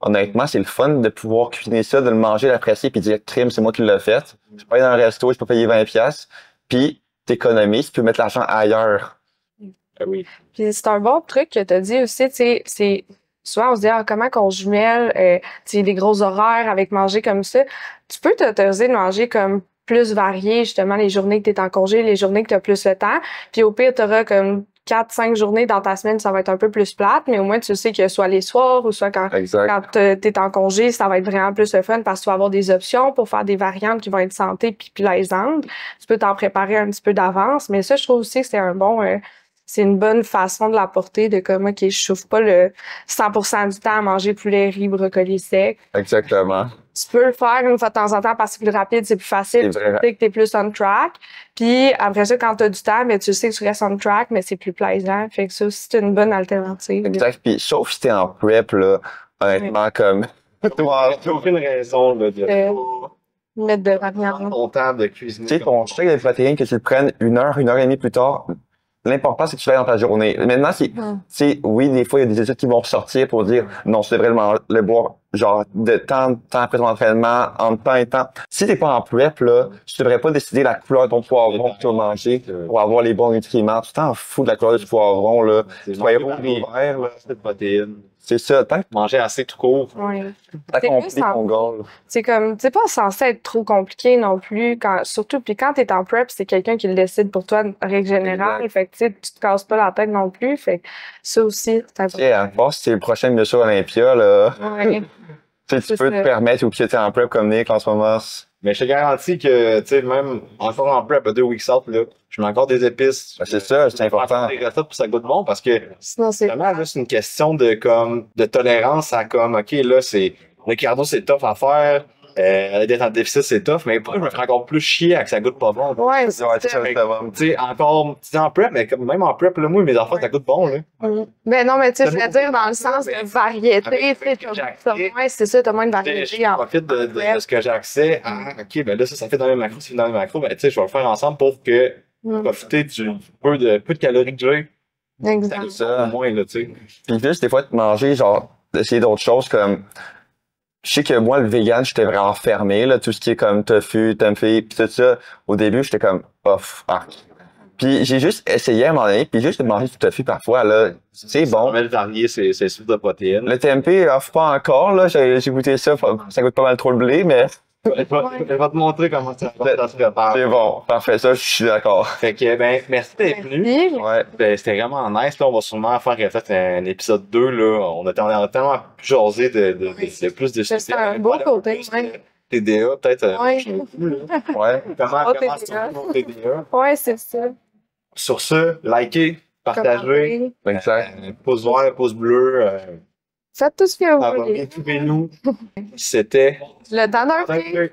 Honnêtement, c'est le fun de pouvoir cuisiner ça, de le manger, l'apprécier puis dire crime, c'est moi qui l'ai fait. Je peux aller dans un resto, je peux payer 20$, puis t'économises, tu peux mettre l'argent ailleurs. Oui. Puis c'est un bon truc que t'as dit aussi, tu sais, c'est souvent on se dit comment qu'on jumelle tu sais, des gros horaires avec manger comme ça. Tu peux t'autoriser de manger comme plus varié, justement, les journées que tu es en congé, les journées que tu as plus le temps. Puis au pire, tu auras comme 4-5 journées dans ta semaine, ça va être un peu plus plate, mais au moins tu sais que soit les soirs ou soit quand tu es en congé, ça va être vraiment plus le fun parce que tu vas avoir des options pour faire des variantes qui vont être santé puis plaisantes. Tu peux t'en préparer un petit peu d'avance, mais ça, je trouve aussi que c'est un bon... c'est une bonne façon de l'apporter, de comme, OK, je chauffe pas le 100% du temps à manger poulet, riz, brocoli sec. Exactement. Tu peux le faire une fois de temps en temps parce que c'est plus rapide, c'est plus facile, tu sais que t'es plus on track. Puis après ça, quand t'as du temps, mais tu sais que tu restes on track, mais c'est plus plaisant. Fait que ça aussi, c'est une bonne alternative. Exact. Puis sauf si t'es en prep, là, honnêtement, comme... Toi, t'as aucune raison là, de mettre de la viande. ton temps de cuisiner. Tu sais, ton shake de protéines, que tu le prennes 1 heure et demie plus tard, L'important, c'est que tu l'aies dans ta journée. Maintenant, oui, des fois, il y a des études qui vont ressortir pour dire, non, tu devrais le boire, genre, de temps après ton entraînement, en temps et temps. Si t'es pas en prep, là, tu devrais pas décider la couleur de ton poivron que tu vas manger pour avoir les bons nutriments. Tu t'en fous de la couleur du poivron, là. Soit rouge ou vert, là. De protéines. C'est ça. Tant que Manger assez tout court. Ouais. t'as C'est compris plus en- ton goal. C'est comme, c'est pas censé être trop compliqué non plus, surtout, puis quand t'es en prep, c'est quelqu'un qui le décide pour toi, en règle générale. Fait que, tu sais, tu te casses pas la tête non plus. Fait que ça aussi, c'est important. Tu sais, à part si c'est le prochain Monsieur Olympia, là, Ouais. tu sais, tu C'est peux ça. te permettre, ou que t'es en prep comme Nick en ce moment. Mais je te garantis que, tu sais, même encore en prep, 2 weeks out, là, je mets encore des épices. Ben, c'est ça, c'est important. Des recettes pour que ça goûte bon parce que Sinon, c'est. vraiment, là, c'est une question de tolérance à comme, OK, là, le cardio, c'est tough à faire. D'être en déficit, c'est tough, mais pourquoi je me ferais encore plus chier à que ça goûte pas bon? Ouais, Ouais, c'est c'est ça. ça, ça va. Tu sais, encore, tu sais, en prep, mais même en prep, là, moi, mes enfants, ça goûte bon, là. Ben non, mais tu sais, je C'est voulais bon. dire dans le sens de variété, Avec tu sais, ce que j'ai t'as accès. moins, c'est ça, t'as moins de Je variété en profite de ce que j'ai accès à, OK, ben là, ça fait dans les macros, ça fait dans les macros, ben, tu sais, je vais le faire ensemble pour que, profiter du peu de calories que j'ai. Exact. Ça. Au moins, là, tu sais. Puis juste, des fois, de manger, genre, d'essayer d'autres choses comme... Je sais que moi, le vegan, j'étais vraiment fermé, là, tout ce qui est comme tofu, tempeh, puis tout ça. Au début, j'étais comme, off, arc. Puis j'ai juste essayé à un moment donné, puis juste de manger du tofu parfois, là, c'est Ça bon. permet de varier ses sources de protéines. Le tempeh, off pas encore, là, j'ai goûté ça, ça goûte pas mal trop le blé, mais Elle va te montrer comment ça se prépare. c'est bon, parfait, ça, je suis d'accord. Fait que, ben, merci d'être venu. Merci. Ouais, Ben, c'était vraiment nice. Là, on va sûrement faire peut-être un épisode 2. Là. On a tellement pu jaser de plus de C'est un beau côté, ouais. TDA, peut-être. Ouais. ouais. Comment Oh, comment TDA. c'est ton TDA? Ouais, c'est ça. Sur ce, likez, partagez, Exact. pouce vert, pouce bleu, Faites tout ce que vous voulez. abonnez-vous. C'était Le temps d'un prix.